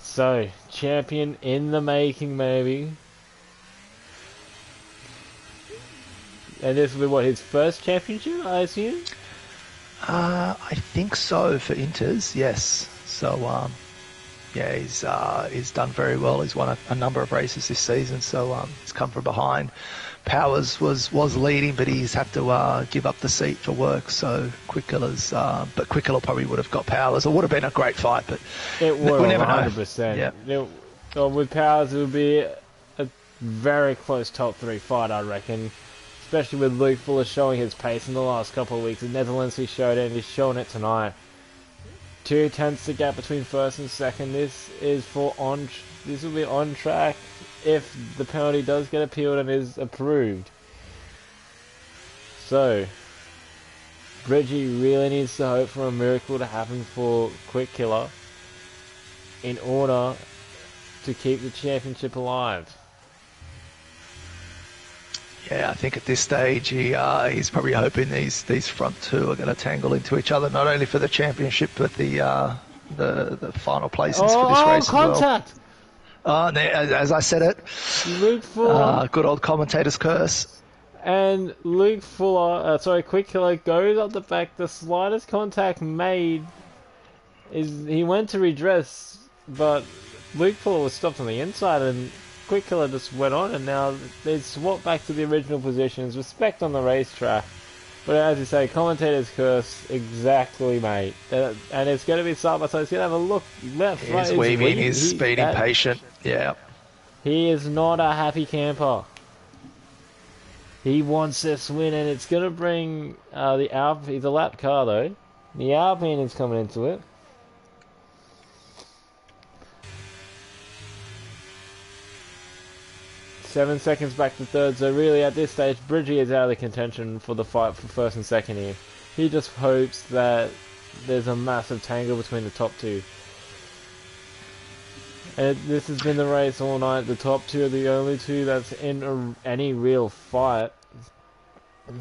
So, champion in the making, maybe. And this will be what, his first championship, I assume? I think so for Inters, yes. So, yeah, he's done very well. He's won a number of races this season, so he's come from behind. Powers was leading, but he's had to give up the seat for work. So but Quick Killer probably would have got Powers. It would have been a great fight, but it would we never 100%. know. Yeah. With Powers, it would be a very close top 3 fight, I reckon. Especially with Luke Fuller showing his pace in the last couple of weeks. In Netherlands, he showed it, and he's showing it tonight. 2/10 the gap between first and second. This will be on track if the penalty does get appealed and is approved. So, Bridgie really needs to hope for a miracle to happen for Quick Killer in order to keep the championship alive. Yeah, I think at this stage he's probably hoping these front two are going to tangle into each other, not only for the championship but the final placings for this race contact. as well. As I said it, Luke Fuller. Good old commentator's curse. And Luke Fuller, Quick Killer goes up the back. The slightest contact made is he went to redress, but Luke Fuller was stopped on the inside, and Quick Killer just went on, and now they swapped back to the original positions. Respect on the racetrack. But as you say, commentator's curse, exactly, mate. And it's going to be side by side. He's going to have a look left, right. He's weaving, he's speedy, patient. Yeah. He is not a happy camper. He wants this win, and it's going to bring the Alpine. He's a lap car, though. The Alpine is coming into it. Seven seconds back to third, so really at this stage, Bridgie is out of the contention for the fight for first and second here. He just hopes that there's a massive tangle between the top two. And this has been the race all night. The top two are the only two that's in any real fight. So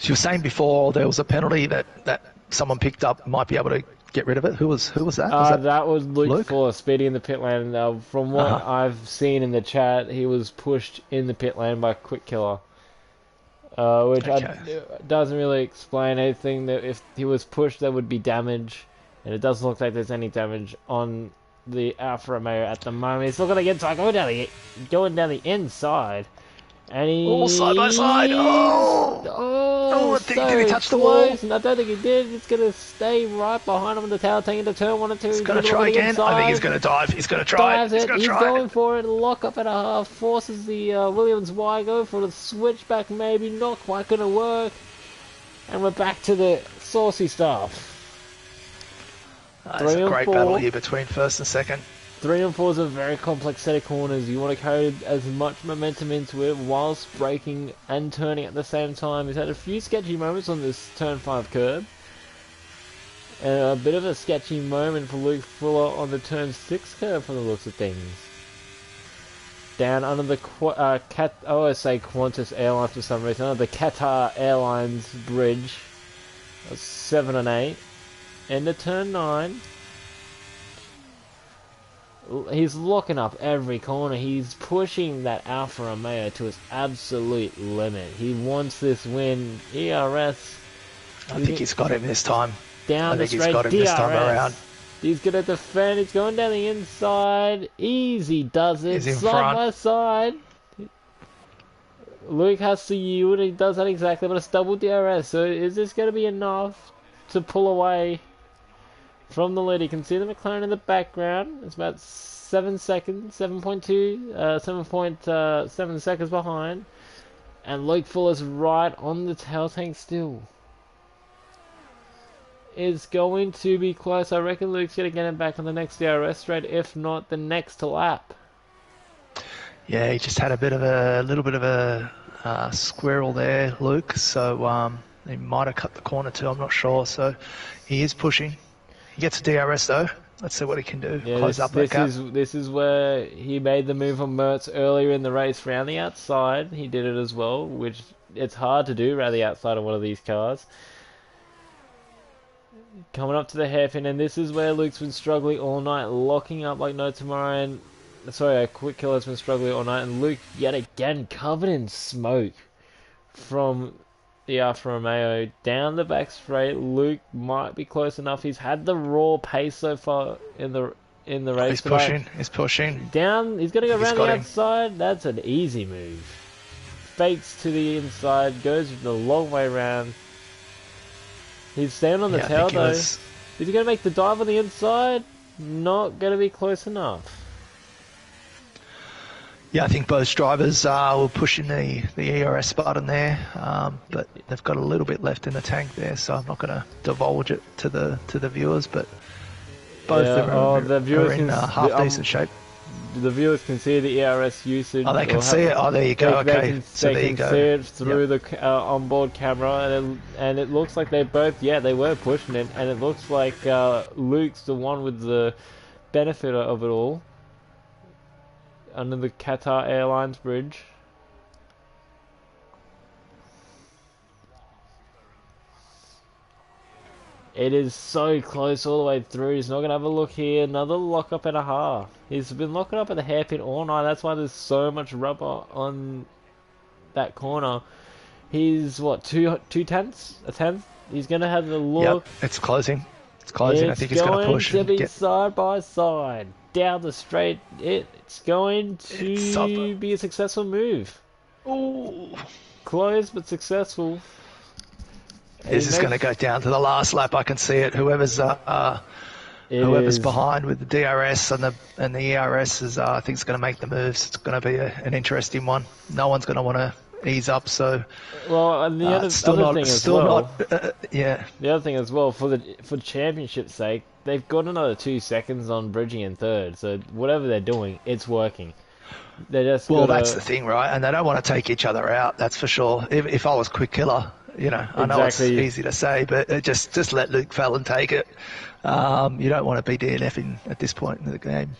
you were saying before there was a penalty that someone picked up, might be able to get rid of it. Who was that? That was Luke Fuller, speedy in the pit lane. From what I've seen in the chat, he was pushed in the pit lane by Quick Killer, which doesn't really explain anything. That if he was pushed, there would be damage, and it doesn't look like there's any damage on the Alfa Romeo at the moment. He's still going to get inside, going down the inside. And he... side by side. I think, did he touch the wall? And I don't think he did. It's going to stay right behind him in the tail tank into turn 1 and 2. He's going to try again. I think he's going to dive. He's going to try. He's going for it. Lock up at a half. Forces the Williams wide. Go for the switchback. Maybe not quite going to work. And we're back to the saucy stuff. There's a great battle here between first and second. 3 and 4 is a very complex set of corners. You want to carry as much momentum into it whilst braking and turning at the same time. He's had a few sketchy moments on this turn 5 curb. And a bit of a sketchy moment for Luke Fuller on the turn 6 curb from the looks of things. Down under the Qantas Airlines for some reason, under the Qatar Airlines bridge. 7 and 8. Into turn 9. He's locking up every corner. He's pushing that Alfa Romeo to its absolute limit. He wants this win. ERS. I think he's got him this time. Down the straight. He's got him this time around. He's going to defend. He's going down the inside. Easy does it. He's in side front. by side. Luke has to yield. He does that exactly, but it's double DRS. So is this going to be enough to pull away from the lead? You can see the McLaren in the background. It's about 7 seconds, 7.7 seconds behind. And Luke Fuller's right on the tail tank still. It's going to be close. I reckon Luke's going to get him back on the next DRS straight, if not the next lap. Yeah, he just had a little bit of a squirrel there, Luke. So he might have cut the corner too. I'm not sure. So he is pushing. He gets a DRS though. Let's see what he can do. Yeah, Close up that gap. This is where he made the move on Mertz earlier in the race around the outside. He did it as well, which it's hard to do around the outside of one of these cars. Coming up to the hairpin, and this is where Luke's been struggling all night, locking up like no tomorrow. And Quick Killer's been struggling all night, and Luke yet again covered in smoke. from the Alfa Romeo down the back straight. Luke might be close enough. He's had the raw pace so far in the race. He's pushing. He's pushing. Down. He's gonna go around the him. outside. That's an easy move. Fakes to the inside. Goes the long way around. He's staying on the tail though. Is he gonna make the dive on the inside? Not gonna be close enough. Yeah, I think both drivers were pushing the ERS button there, but they've got a little bit left in the tank there, so I'm not going to divulge it to the viewers. But both are in half decent shape. The viewers can see the ERS usage. Oh, they can see it. Oh, there you go. Okay, so there you go. See it through the onboard camera, and it looks like they both, they were pushing it, and it looks like Luke's the one with the benefit of it all. Under the Qatar Airlines bridge. It is so close all the way through. He's not going to have a look here. Another lock-up and a half. He's been locking up at the hairpin all night. That's why there's so much rubber on that corner. He's, what, two tenths? A tenth? He's going to have the look. Yep, it's closing. It's closing. I think he's going to push. It's going to be side by side. Down the straight, it's going to be a successful move. Ooh. Close but successful. This is going to go down to the last lap. I can see it. Whoever's behind with the DRS and the ERS is, I think, is going to make the moves. It's going to be an interesting one. No one's going to want to ease up. So, well, and the other thing as well. The other thing as well, for championship's sake, they've got another 2 seconds on bridging in third. So whatever they're doing, it's working. They just that's the thing, right? And they don't want to take each other out. That's for sure. If I was Quick Killer, I know it's easy to say, but just let Luke Fallon take it. You don't want to be DNFing at this point in the game.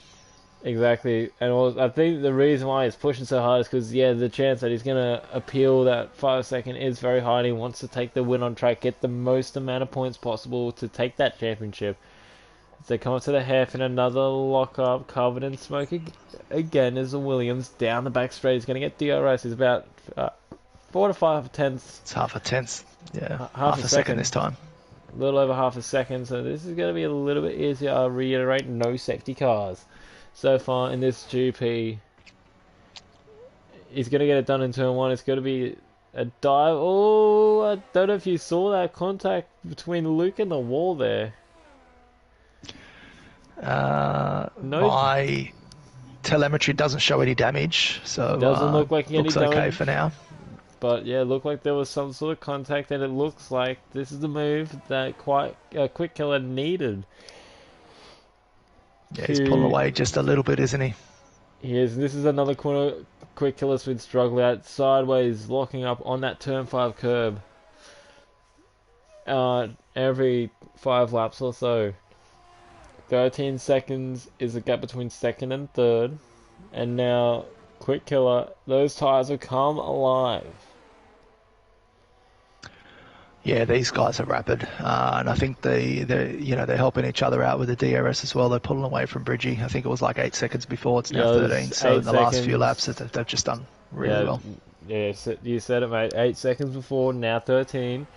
Exactly, and I think the reason why he's pushing so hard is because, the chance that he's going to appeal that 5 second is very high, and he wants to take the win on track, get the most amount of points possible to take that championship. So they come up to the half, and another lock-up, covered in smoke again is the Williams. Down the back straight, he's going to get DRS. He's about 4 to 5 tenths. It's half a tenth, half a second this time. A little over half a second, so this is going to be a little bit easier. I'll reiterate, no safety cars. So far in this GP, he's going to get it done in turn 1. It's going to be a dive. Oh, I don't know if you saw that contact between Luke and the wall there. My telemetry doesn't show any damage, so doesn't look like any looks damage. Okay for now. But yeah, it looked like there was some sort of contact, and it looks like this is the move that Quick Killer needed. Yeah, he's pulling away just a little bit, isn't he? He is. This is another corner Quick Killer's been struggling at. Sideways, locking up on that turn 5 curb. Every 5 laps or so. 13 seconds is the gap between second and third. And now, Quick Killer, those tyres have come alive. Yeah, these guys are rapid, and I think they're helping each other out with the DRS as well. They're pulling away from Bridgie. I think it was like 8 seconds before. It's now 13. So in the last few laps, they've just done really well. Yeah, you said it, mate. 8 seconds before, now 13.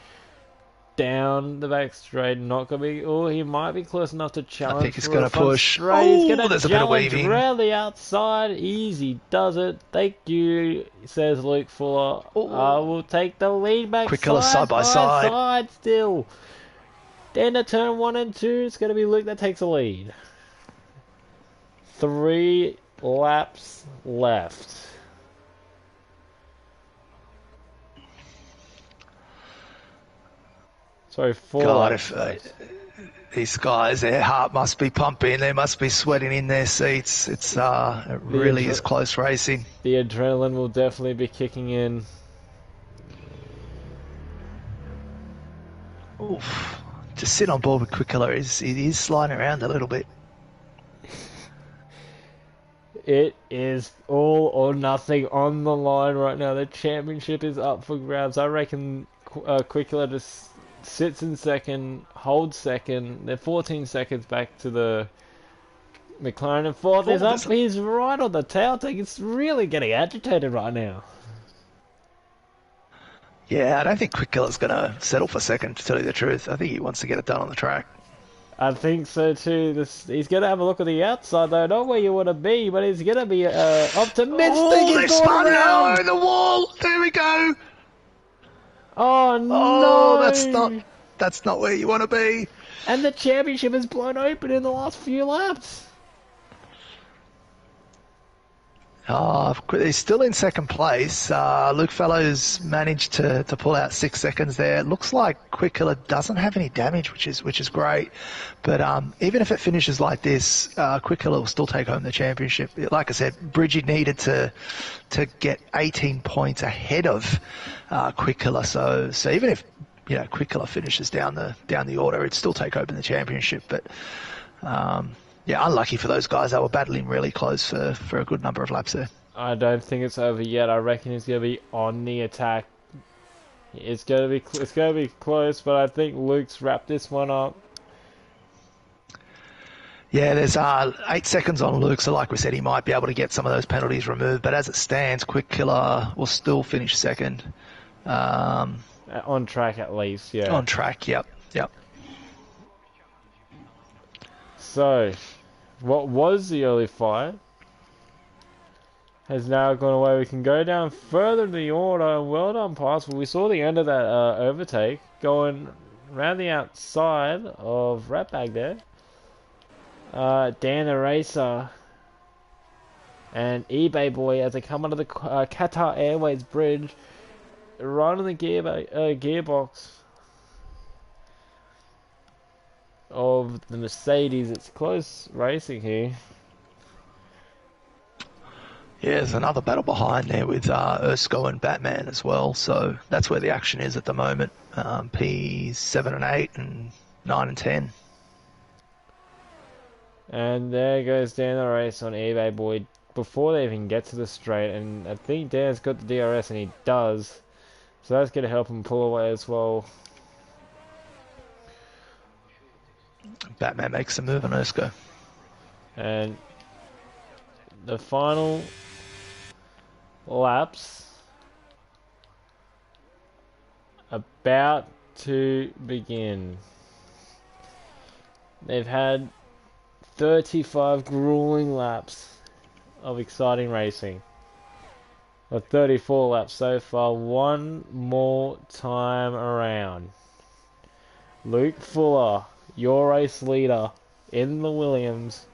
Down the back straight, not gonna be. Oh, he might be close enough to challenge. I think he's gonna push. Oh, there's a bit of weaving around the outside. Easy does it. Thank you, says Luke Fuller. I will take the lead back. Quick Killer side by side. Still. Then to turn 1 and 2, it's gonna be Luke that takes the lead. 3 laps left. Sorry, 4 laps. These guys, their heart must be pumping. They must be sweating in their seats. It really is close racing. The adrenaline will definitely be kicking in. Oof. To sit on board with Quick Killer is sliding around a little bit. It is all or nothing on the line right now. The championship is up for grabs. I reckon Quick Killer just sits in second, holds second. They're 14 seconds back to the McLaren, and fourth is up. He's right on the tail tank. It's really getting agitated right now. Yeah, I don't think Quick Killer's going to settle for second, to tell you the truth. I think he wants to get it done on the track. I think so too. He's going to have a look at the outside though, not where you want to be, but he's going to be optimistic. Oh, He's they going spun! around. Oh, the wall! There we go! Oh Oh, no! that's not where you want to be. And the championship is blown open in the last few laps. Oh, he's still in second place. Luke Fellows managed to pull out 6 seconds there. It looks like Quick Killer doesn't have any damage, which is great. But even if it finishes like this, Quick Killer will still take home the championship. Like I said, Bridgie needed to get 18 points ahead of Quick Killer. So even if Quick Killer finishes down the order, it'd still take home the championship. But yeah, unlucky for those guys. They were battling really close for a good number of laps there. I don't think it's over yet. I reckon he's going to be on the attack. It's going to be close, but I think Luke's wrapped this one up. Yeah, there's 8 seconds on Luke, so like we said, he might be able to get some of those penalties removed. But as it stands, Quick Killer will still finish second. On track at least, yeah. On track, yep. So, what was the early fight has now gone away. We can go down further in the order. Well done, Pass. We saw the end of that overtake going around the outside of Ratbag there. Dan the Racer and eBay Boy as they come under the Qatar Airways bridge, right on the gearbox of the Mercedes. It's close racing here. Yeah, there's another battle behind there with Ersko and Batman as well. So that's where the action is at the moment. P7 and 8 and 9 and 10. And there goes Dan the Race on eBay Boy before they even get to the straight. And I think Dan's got the DRS, and he does. So that's going to help him pull away as well. Batman makes a move on Ersko. And the final laps about to begin. They've had 35 grueling laps of exciting racing. Or 34 laps so far. One more time around. Luke Fuller, your race leader in the Williams.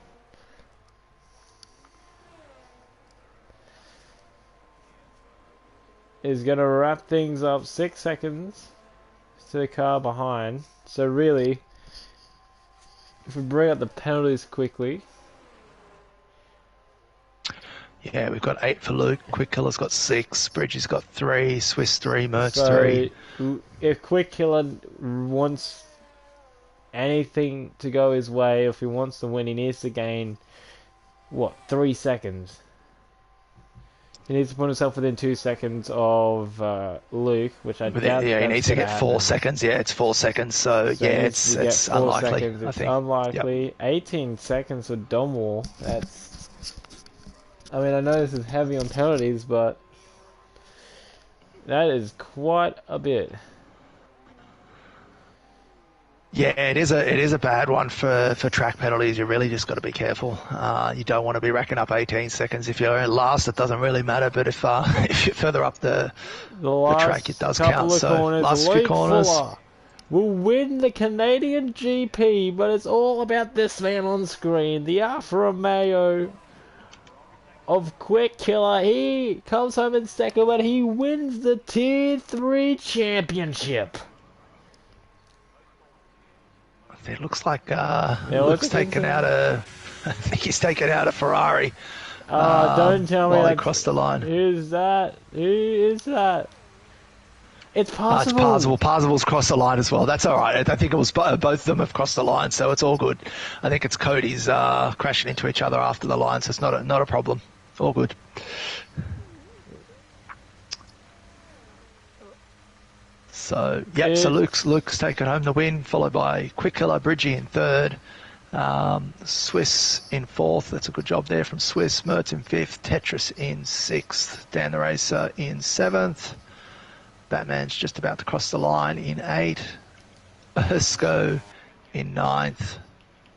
Is going to wrap things up 6 seconds to the car behind. So really, if we bring up the penalties quickly. Yeah, we've got 8 for Luke. Quick Killer's got 6. Bridgie's got 3. Swiss 3. Mertz 3. If Quick Killer wants anything to go his way, if he wants to win, he needs to gain, 3 seconds. He needs to put himself within 2 seconds of Luke, which I doubt. Yeah, he needs to get 4 seconds. Yeah, it's 4 seconds. So yeah, it's unlikely. Seconds. It's I think unlikely. Yep. 18 seconds for Domwall. That's. I mean, I know this is heavy on penalties, but that is quite a bit. Yeah, it is a bad one for track penalties. You really just got to be careful. You don't want to be racking up 18 seconds. If you're last, it doesn't really matter. But if you're further up the track, it does count. So last few corners. Fuller will win the Canadian GP, but it's all about this man on screen, the Alfa Romeo of Quick Killer. He comes home in second, but he wins the Tier 3 championship. It looks like Luke's taken out I think he's taken out a Ferrari. Don't tell me while that. he crossed the line. Who's that? Who is that? It's possible. It's Parsable. Parsable's crossed the line as well. That's all right. I think it was both of them have crossed the line, so it's all good. I think it's Cody's crashing into each other after the line, so it's not a problem. All good. So so Luke's taken home the win, followed by Quick Killer, Bridgie in third, Swiss in fourth. That's a good job there from Swiss. Mertz in fifth, Tetris in sixth, Dan the Racer in seventh, Batman's just about to cross the line in 8th. Ersko in 9th.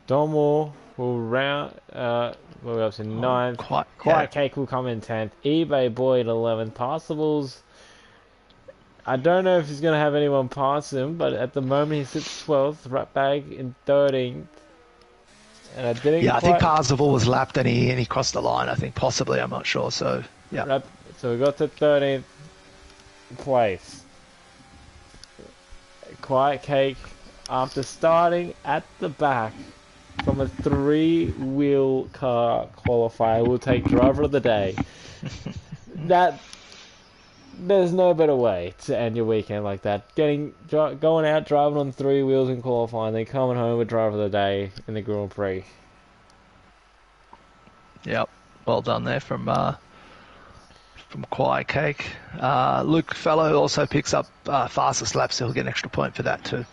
Donmore will round. We're up to 9th. Quiet Cake will come in 10th. eBay Boy at 11th. Passables. I don't know if he's going to have anyone pass him, but at the moment he sits 12th. Ratbag in 13th. And I didn't. Yeah, I think Parzival was lapped and he crossed the line. I think possibly. I'm not sure. So yeah. So we got to 13th place. Quiet Cake, after starting at the back from a 3-wheel car qualifier, will take driver of the day. There's no better way to end your weekend like that. Going out driving on 3 wheels in qualifying, then coming home with driver of the day in the Grand Prix. Yep, well done there from Quiet Cake. Luke Fellow also picks up fastest lap, so he'll get an extra point for that too.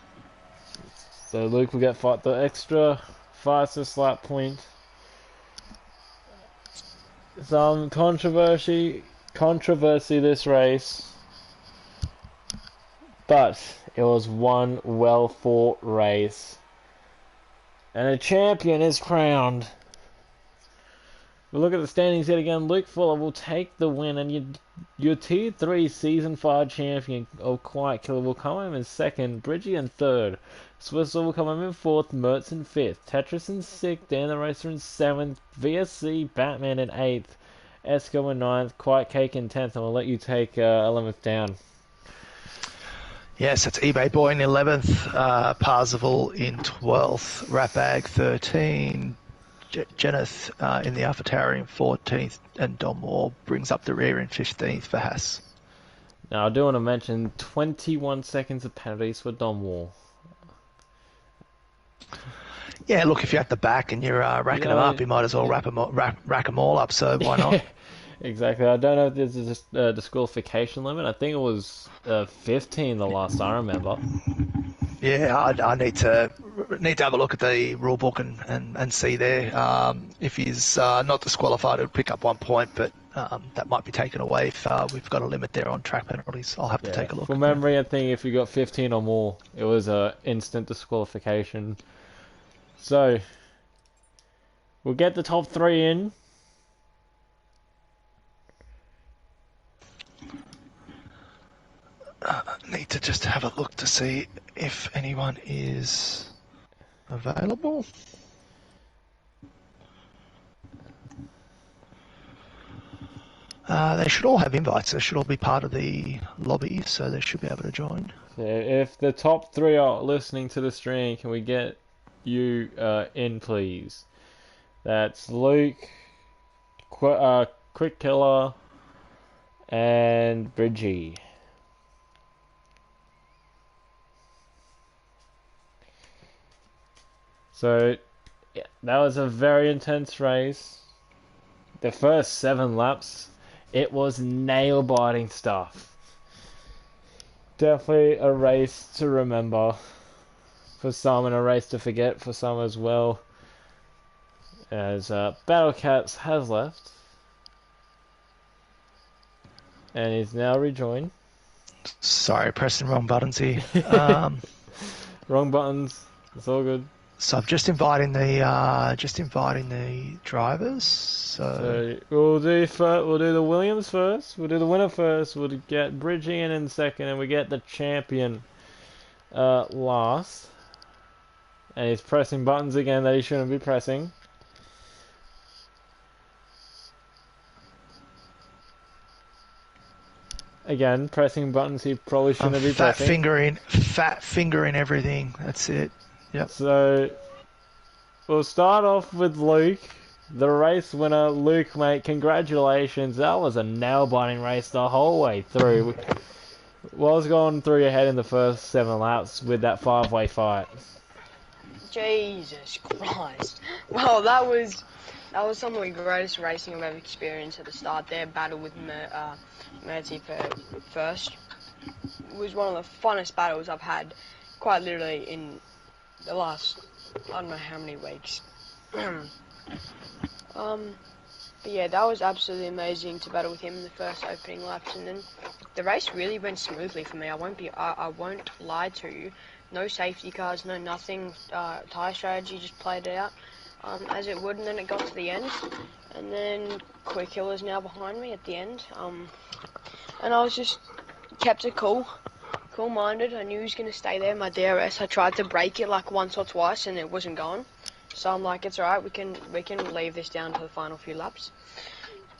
So Luke will get the extra fastest lap point. Some controversy this race, but it was one well fought race, and a champion is crowned. We look at the standings yet again. Luke Fuller will take the win, and your Tier 3 Season 5 champion of Quiet Killer will come home in 2nd, Bridgie in 3rd, Swissel will come home in 4th, Mertz in 5th, Tetris in 6th, Dan the Racer in 7th, VSC Batman in 8th, Esco in 9th, Quiet Cake in 10th, and we'll let you take 11th down. Yes, it's eBay Boy in 11th, Parzival in 12th, Ratbag 13, Jenneth in the Alpha Tower in 14th, and Don Moore brings up the rear in 15th for Haas. Now, I do want to mention 21 seconds of penalties for Don Moore. Yeah, look, if you're at the back and you're racking them up, you might as well rack them all up, so why not? Exactly. I don't know if there's a disqualification limit. I think it was 15 the last I remember. Yeah, I need to have a look at the rule book and see there. If he's not disqualified, it'll pick up 1 point, but that might be taken away if we've got a limit there on track penalties. I'll have to take a look. From memory, I think if you got 15 or more, it was an instant disqualification. So, we'll get the top 3 in. Need to just have a look to see if anyone is available. They should all have invites. They should all be part of the lobby, so they should be able to join. So if the top 3 are listening to the stream, can we get you in, please? That's Luke, Quick Killer, and Bridgie. So, yeah, that was a very intense race. The first 7 laps, it was nail-biting stuff. Definitely a race to remember for some, and a race to forget for some as well. As Battle Cats has left, and is now rejoined. Sorry, pressing wrong buttons here. Wrong buttons. It's all good. So I'm just inviting the drivers. So we'll do the Williams first. We'll do the winner first. We'll get Bridgie in 2nd, and we get the champion last. And he's pressing buttons again that he shouldn't be pressing. Again, pressing buttons he probably shouldn't be pressing. Fat finger in everything. That's it. Yep. So, we'll start off with Luke, the race winner. Luke, mate, congratulations. That was a nail-biting race the whole way through. Was going through your head in the first 7 laps with that 5-way fight? Jesus Christ. Well, that was some of the greatest racing I've ever experienced at the start there. Battle with Mertzy for first. It was one of the funnest battles I've had, quite literally, in the last, I don't know how many weeks. But yeah, that was absolutely amazing to battle with him in the first opening laps, and then the race really went smoothly for me. I won't lie to you. No safety cars, no nothing. Tyre strategy just played out as it would, and then it got to the end, and then Quick Hill is now behind me at the end. And I was just kept it cool-minded. I knew he was going to stay there. My DRS, I tried to break it like once or twice, and it wasn't going. So I'm like, it's alright. We can leave this down to the final few laps.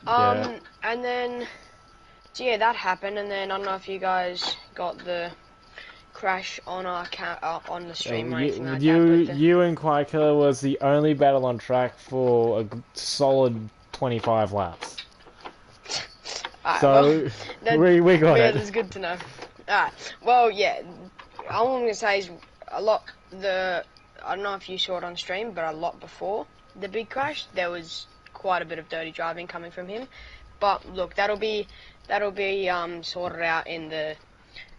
And then, so yeah, that happened. And then I don't know if you guys got the crash on our on the stream or anything like that. But you and Quaker was the only battle on track for a solid 25 laps. So we got it. That's good to know. Alright, well, yeah, all I'm going to say is a lot, I don't know if you saw it on stream, but a lot before the big crash, there was quite a bit of dirty driving coming from him. But look, that'll be sorted out in the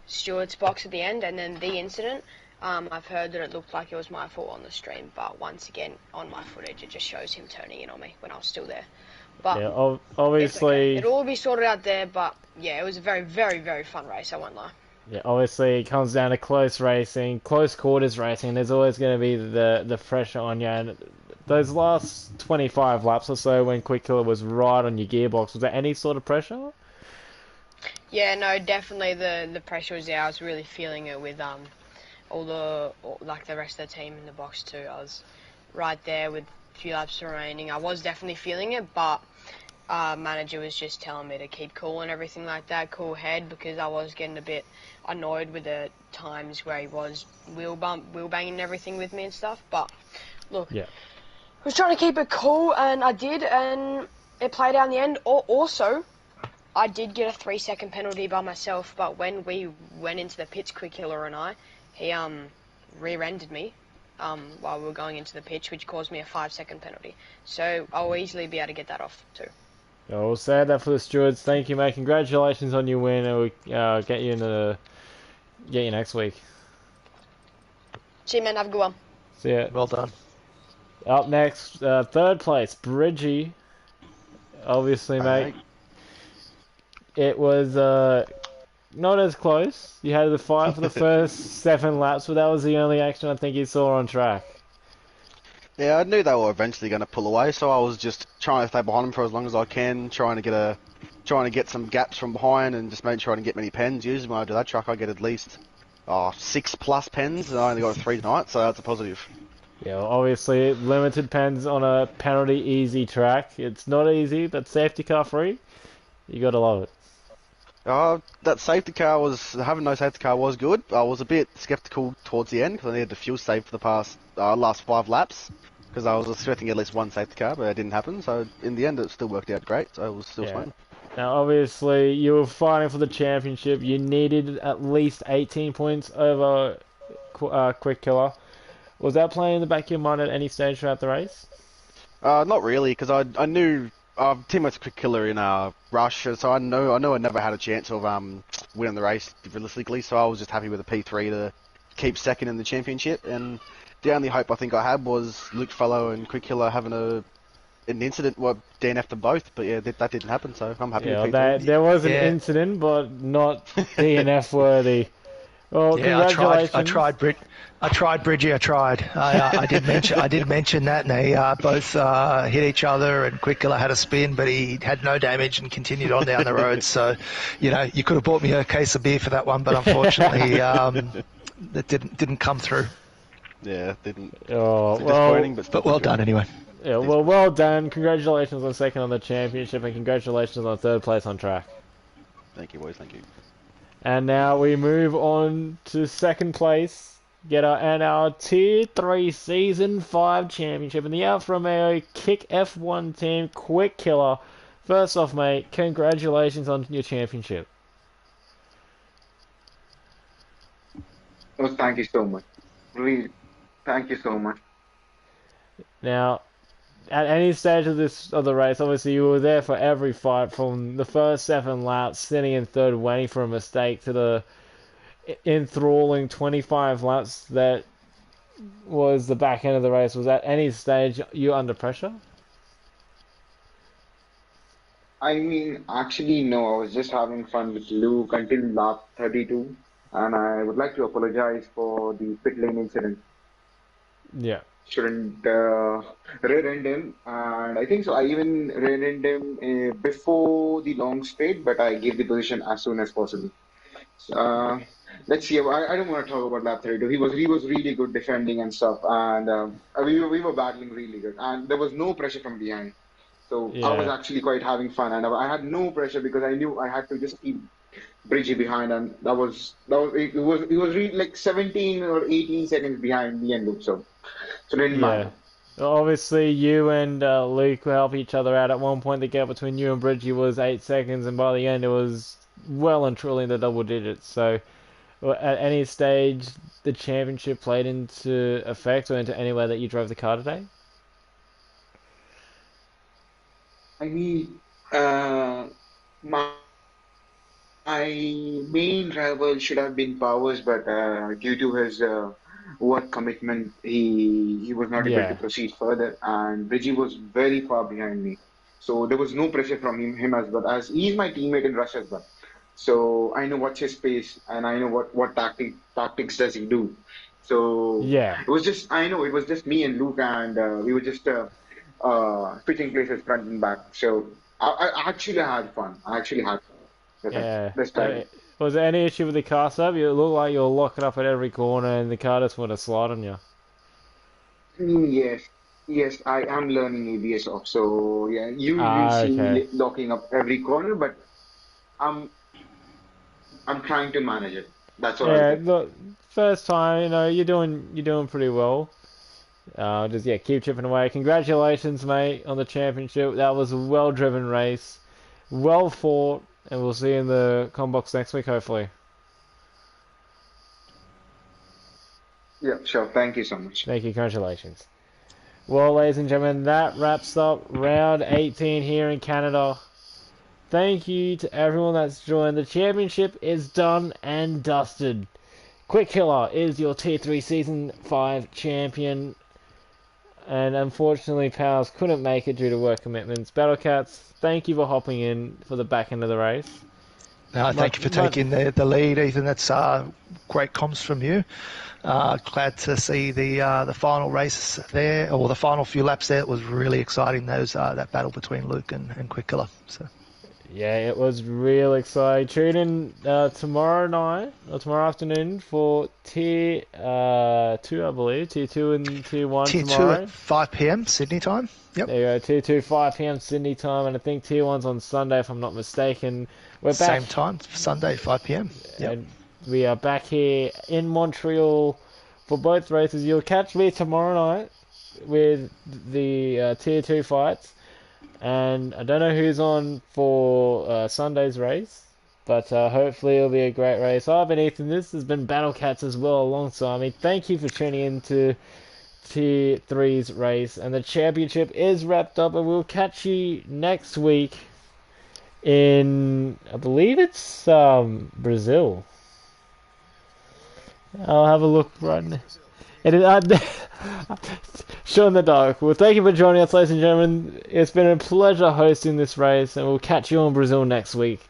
steward's box at the end, and then the incident, I've heard that it looked like it was my fault on the stream, but once again, on my footage, it just shows him turning in on me when I was still there. But yeah, obviously, okay. It'll all be sorted out there, but yeah, it was a very, very, very fun race, I won't lie. Yeah, obviously it comes down to close racing, close quarters racing. There's always going to be the pressure on you. And those last 25 laps or so, when Quick Killer was right on your gearbox, was there any sort of pressure? Yeah, no, definitely the pressure was there. I was really feeling it with all the rest of the team in the box too. I was right there with a few laps remaining. I was definitely feeling it, but manager was just telling me to keep cool and everything like that, cool head, because I was getting a bit annoyed with the times where he was wheel banging and everything with me and stuff. But look, yeah, I was trying to keep it cool, and I did, and it played out in the end. Also, I did get a 3-second penalty by myself, but when we went into the pits, Quick Killer and I, he rear-ended me while we were going into the pitch, which caused me a 5-second penalty. So I'll easily be able to get that off too. We'll say that for the stewards. Thank you, mate. Congratulations on your win, and we'll get you next week. See you, man. Have a good one. See ya. Well done. Up next, third place, Bridgie. Obviously, mate. It was not as close. You had the fight for the first 7 laps, but that was the only action I think you saw on track. Yeah, I knew they were eventually going to pull away, so I was just trying to stay behind them for as long as I can, trying to get some gaps from behind, and just making sure I didn't get many pens. Usually when I do that truck, I get at least 6+ pens, and I only got 3 tonight, so that's a positive. Yeah, well, obviously limited pens on a penalty easy track. It's not easy, but safety car free. You gotta love it. That safety car having no safety car was good. I was a bit skeptical towards the end because I needed the fuel save for the last 5 laps. Because I was expecting at least 1 safety car, but it didn't happen. So in the end, it still worked out great. So it was still fun. Now, obviously, you were fighting for the championship. You needed at least 18 points over Quick Killer. Was that playing in the back of your mind at any stage throughout the race? Not really, because I knew team with Quick Killer in Rush, so I know I never had a chance of winning the race realistically. So I was just happy with a P3 to keep second in the championship. And the only hope I think I had was Luke Fellow and Quick Killer having an incident where DNF'd them both, but yeah, that didn't happen, so I'm happy with P3. There was an incident, but not DNF worthy. Well, congratulations. I tried, Bridgie. I did mention that, and they both hit each other, and Quick Killer had a spin, but he had no damage and continued on down the road. So, you could have bought me a case of beer for that one, but unfortunately, that didn't come through. Yeah, it didn't. Oh, but well done anyway. Yeah, well done. Congratulations on second on the championship, and congratulations on 3rd place on track. Thank you, boys. Thank you. And now we move on to 2nd place. Our Tier 3 Season 5 Championship in the Alfa Romeo Kick F1 team, Quick Killer. First off, mate, congratulations on your championship. Oh, thank you so much. Really, thank you so much. Now, at any stage of the race, obviously you were there for every fight, from the first 7 laps, sitting in 3rd, waiting for a mistake, to the enthralling 25 laps that was the back end of the race. Was at any stage you under pressure? I mean, actually, no. I was just having fun with Luke until lap 32, and I would like to apologize for the pit lane incident. Yeah. Shouldn't rear-end him, and I think so. I even rear-end him before the long straight, but I gave the position as soon as possible. Uh, let's see. I don't want to talk about lap 32. He was really good defending and stuff, and we were battling really good, and there was no pressure from behind. So I was Yeah. actually quite having fun, and I had no pressure because I knew I had to just keep Bridgie behind, and that was it was really like 17 or 18 seconds behind me and Luke, so it didn't Yeah. matter. Obviously, you and Luke will help each other out. At one point, the gap between you and Bridgie was 8 seconds, and by the end, it was well and truly in the double digits. So, at any stage, the championship played into effect or into any way that you drove the car today? I mean, my main rival should have been Powers, but due to his work commitment, he was not able to Yeah. proceed further, and Bridgie was very far behind me. So there was no pressure from him as well, as he's my teammate in Russia as well. So I know what's his pace, and I know what tactics does he do. So Yeah. it was just I know it was just me and Luke, and we were just switching places front and back. So I actually had fun. I actually had fun Yeah. this time. Was there any issue with the car setup? You look like you were locking up at every corner and the car just went to slide on you. Yes, yes, I am learning ABS off. So yeah, you Ah, see me okay. locking up every corner, but I'm I'm trying to manage it. That's all I'll Yeah, say. look, first time, you're doing pretty well. Just yeah, keep chipping away. Congratulations, mate, on the championship. That was a well-driven race, well fought, and we'll see you in the combox next week, hopefully. Yeah, sure. Thank you so much. Thank you, congratulations. Well, ladies and gentlemen, that wraps up round 18 here in Canada. Thank you to everyone that's joined. The championship is done and dusted. Quick Killer is your Tier 3 Season 5 champion, and unfortunately, Powers couldn't make it due to work commitments. Battlecats, thank you for hopping in for the back end of the race. No, thank Much, you for much, taking the lead, Ethan. That's great comms from you. Glad to see the final race there, or the final few laps there. It was really exciting. That battle between Luke and Quick Killer. So yeah, it was real exciting. Tune in tomorrow night or tomorrow afternoon for Tier 2, I believe. Tier 2 and Tier 1 Tier 2 at tomorrow. 5 p.m. Sydney time. Yep. There you go, Tier 2, 5 p.m. Sydney time, and I think Tier 1's on Sunday, if I'm not mistaken. We're back, Same time, Sunday, 5 p.m. Yep. and we are back here in Montreal for both races. You'll catch me tomorrow night with the Tier 2 fights, and I don't know who's on for Sunday's race, but hopefully it'll be a great race. I've been Ethan, this has been Battle Cats as well alongside me. Thank you for tuning in to Tier 3's race, and the championship is wrapped up, and we'll catch you next week in, I believe it's Brazil. I'll have a look right now. It is, shot in the dark. Well, thank you for joining us, ladies and gentlemen. It's been a pleasure hosting this race, and we'll catch you in Brazil next week.